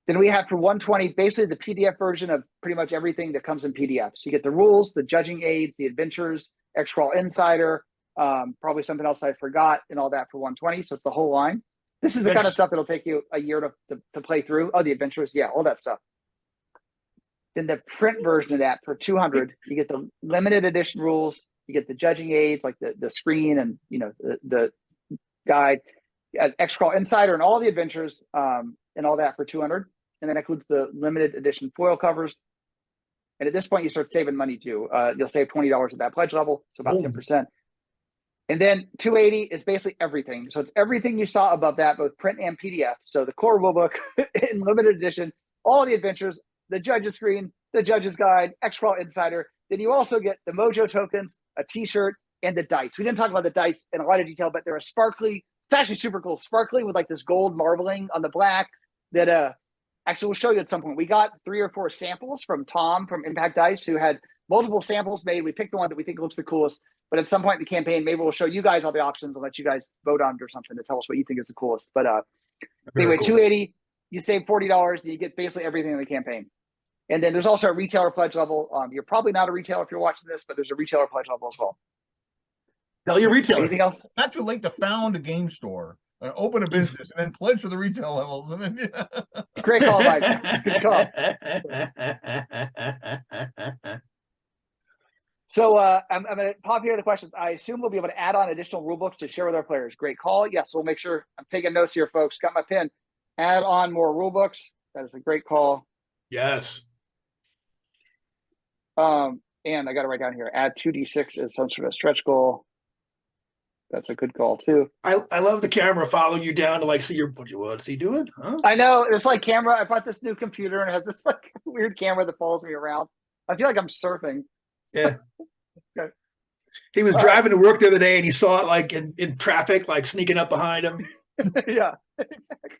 Then we have for $120 basically the PDF version of pretty much everything that comes in PDF. So you get the rules, the judging aids, the adventures, Xcrawl Insider, probably something else I forgot, and all that for $120. So it's the whole line. This is the kind of stuff that'll take you a year to play through. Oh, the adventures, yeah, all that stuff. Then the print version of that for $200, you get the limited edition rules, you get the judging aids like the screen and the guide, Xcrawl Insider and all the adventures and all that for $200, and that includes the limited edition foil covers. And at this point, you start saving money too. You'll save $20 at that pledge level, so about 10%. And then $280 is basically everything. So it's everything you saw above that, both print and PDF. So the core rulebook in limited edition, all the adventures, the judge's screen, the judge's guide, Xcrawl Insider. Then you also get the Mojo tokens, a t-shirt, and the dice. We didn't talk about the dice in a lot of detail, but they're a sparkly, it's actually super cool, sparkly with like this gold marbling on the black that actually we'll show you at some point. We got 3 or 4 samples from Tom from Impact Dice who had multiple samples made. We picked the one that we think looks the coolest, but at some point in the campaign, maybe we'll show you guys all the options and let you guys vote on it or something to tell us what you think is the coolest. But anyway, cool. $280, you save $40 and you get basically everything in the campaign. And then there's also a retailer pledge level. You're probably not a retailer if you're watching this, but there's a retailer pledge level as well. Tell your retailer. Anything else? Not too late to found a game store, open a business, and then pledge for the retail levels. And then, Great call, Mike. Good call. So I'm going to pop here the questions. I assume we'll be able to add on additional rulebooks to share with our players. Great call. Yes, we'll make sure. I'm taking notes here, folks. Got my pen. Add on more rulebooks. That is a great call. Yes. And I got to write down here, add 2d6 as some sort of stretch goal. That's a good call too. I love the camera following you down to like see what's he doing? Huh? I know, it's like camera. I bought this new computer and it has this like weird camera that follows me around. I feel like I'm surfing. Yeah. Okay. He was driving to work the other day and he saw it like in traffic, like sneaking up behind him. Yeah, exactly.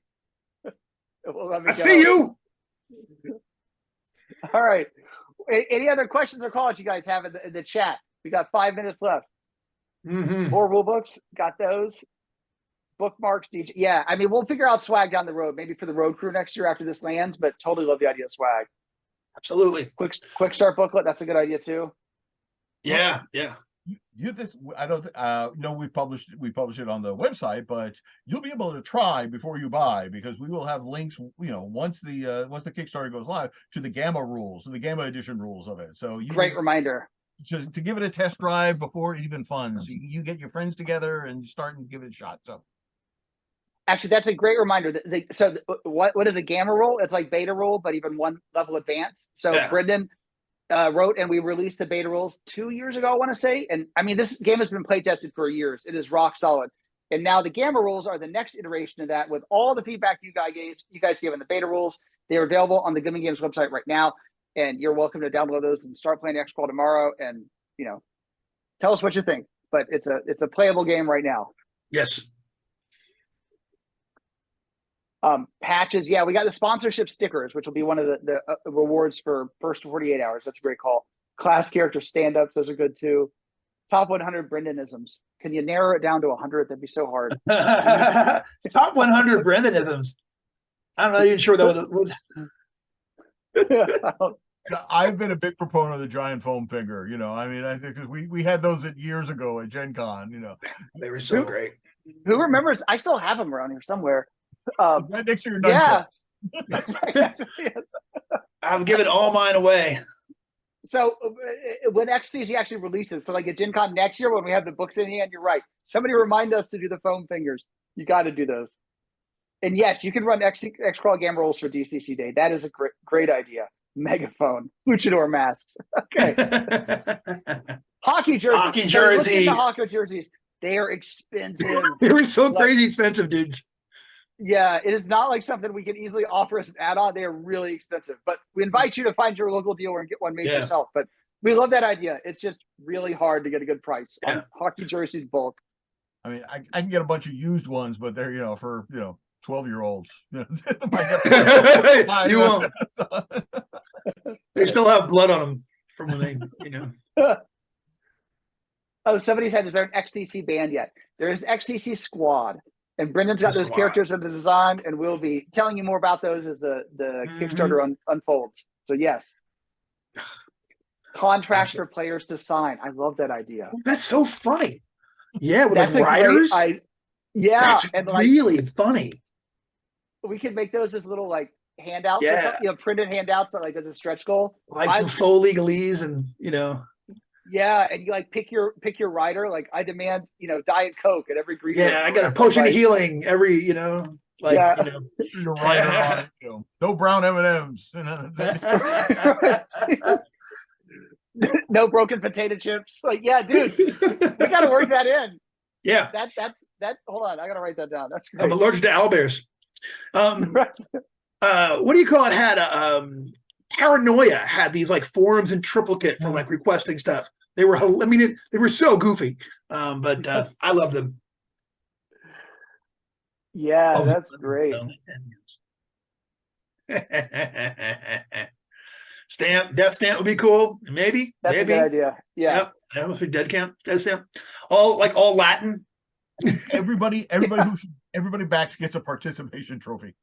Well, I see you. All right. Any other questions or calls you guys have in the chat? We got 5 minutes left. More rule books, got those. Bookmarks, DJ. Yeah, I mean, we'll figure out swag down the road, maybe for the road crew next year after this lands, but totally love the idea of swag. Absolutely. Quick start booklet, that's a good idea too. Yeah, yeah. This I don't know we published it on the website, but you'll be able to try before you buy because we will have links, once the Kickstarter goes live, to the Gamma rules, the Gamma edition rules of it. So great reminder. To give it a test drive before it even funds. You get your friends together and start and give it a shot. So actually, that's a great reminder. So what is a Gamma rule? It's like beta rule, but even one level advanced. So yeah. Brendan wrote, and we released the beta rules 2 years ago, I want to say. And I mean, this game has been play tested for years. It is rock solid. And now the Gamma rules are the next iteration of that with all the feedback you guys gave in the beta rules. They are available on the Goodman Games website right now. And you're welcome to download those and start playing Xcrawl tomorrow. And, tell us what you think. But it's a playable game right now. Yes. Patches, yeah, we got the sponsorship stickers, which will be one of the rewards for first 48 hours. That's a great call. Class character stand-ups, those are good too. Top 100 Brendanisms. Can you narrow it down to 100? That'd be so hard. Top 100 Brendanisms. I'm not even sure that was. I've been a big proponent of the giant foam finger. I mean, I think we had those years ago at Gen Con. They were so great. Who remembers? I still have them around here somewhere. Right next to your yeah. I've given all mine away. So when XCG actually releases, so like at Gen Con next year when we have the books in hand, you're right. Somebody remind us to do the foam fingers. You got to do those. And yes, you can run Xcrawl game rolls for DCC Day. That is a great idea. Megaphone, luchador masks. Okay. Hockey jerseys. Hockey jersey. The hockey jerseys. They are expensive. They were so crazy expensive, dude. Yeah, it is not like something we can easily offer as an add-on. They are really expensive, but we invite you to find your local dealer and get one made yourself. But we love that idea. It's just really hard to get a good price on hockey jerseys bulk. I mean, I can get a bunch of used ones, but they're, for, 12-year-olds. You won't. They still have blood on them from when they, Oh, somebody said, is there an XCC band yet? There is an XCC squad. And Brendan's got those characters in the design, and we'll be telling you more about those as the Kickstarter unfolds. So yes. Contracts for players to sign. I love that idea. That's so funny. Yeah, with that's writers. That's and really funny. We could make those as little handouts, printed handouts that as a stretch goal. Like some faux legalese and Yeah, and you pick your writer. I demand, Diet Coke at every greeting. Yeah, I got a potion of healing every, your writer on, no brown M&Ms. No broken potato chips. Dude, we got to work that in. Yeah, that's hold on, I got to write that down. That's great. I'm allergic to owlbears. What do you call it? Had a Paranoia had these forums in triplicate for requesting stuff. They were, they were so goofy, but I love them. Yeah, that's great. Death stamp would be cool. Maybe that's a good idea. Yeah, yep. That must be death stamp. All Latin. Everybody backs gets a participation trophy.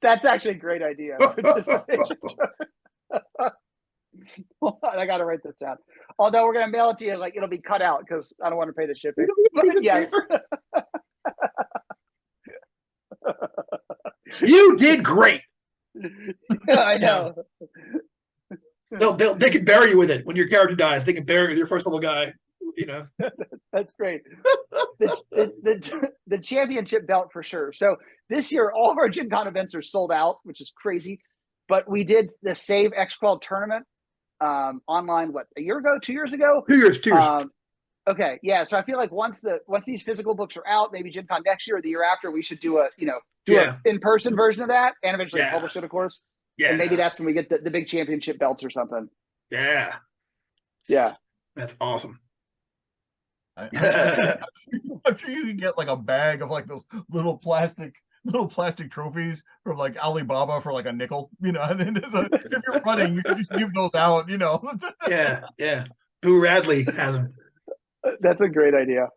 That's actually a great idea. Hold on, I gotta write this down. Although we're gonna mail it to you, it'll be cut out because I don't want to pay the shipping. But yes. You did great. Yeah, I know. They can bury you with it when your character dies. They can bury you with your first level guy. That's great. The championship belt for sure. So this year, all of our Gen Con events are sold out, which is crazy. But we did the Save Xcrawl tournament online. What, a year ago? 2 years ago? 2 years. 2 years. Okay, yeah. So I feel like once these physical books are out, maybe Gen Con next year or the year after, we should do an in-person version of that, and eventually publish it, of course. Yeah. And maybe that's when we get the big championship belts or something. Yeah. Yeah. That's awesome. I'm sure you can get a bag of those little plastic trophies from Alibaba for a nickel, and then if you're running, you can just give those out, Yeah. Boo Radley has them. That's a great idea.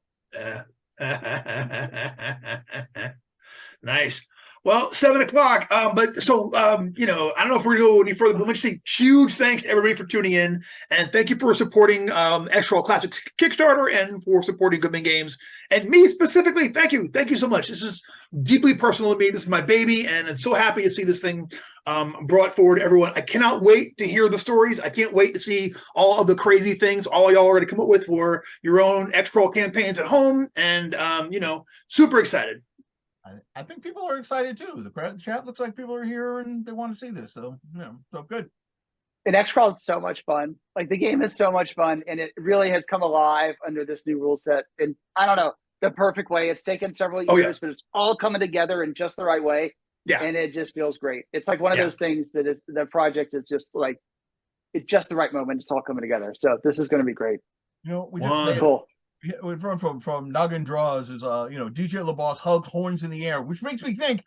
Nice. Well, 7 o'clock. But so, I don't know if we're going to go any further, but let me say huge thanks to everybody for tuning in. And thank you for supporting Xcrawl Classics Kickstarter and for supporting Goodman Games. And me specifically, thank you. Thank you so much. This is deeply personal to me. This is my baby. And I'm so happy to see this thing brought forward to everyone. I cannot wait to hear the stories. I can't wait to see all of the crazy things all y'all are going to come up with for your own Xcrawl campaigns at home. And, super excited. I think people are excited too. The chat looks like people are here and they want to see this. So, so good. And Xcrawl is so much fun. The game is so much fun, and it really has come alive under this new rule set. And I don't know, the perfect way. It's taken several years, but it's all coming together in just the right way. Yeah. And it just feels great. It's one of those things that is, the project is just it's just the right moment. It's all coming together. So this is going to be great. We just cool. From Noggin Draws is DJ LaBoss hugs horns in the air, which makes me think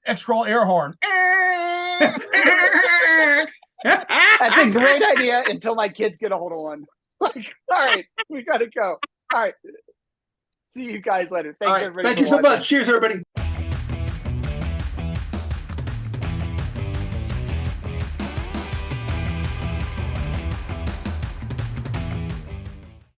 Xcrawl air horn. That's a great idea until my kids get a hold of one. All right, we gotta go. All right, see you guys later. Thanks everybody. Thank you so much. Cheers, everybody.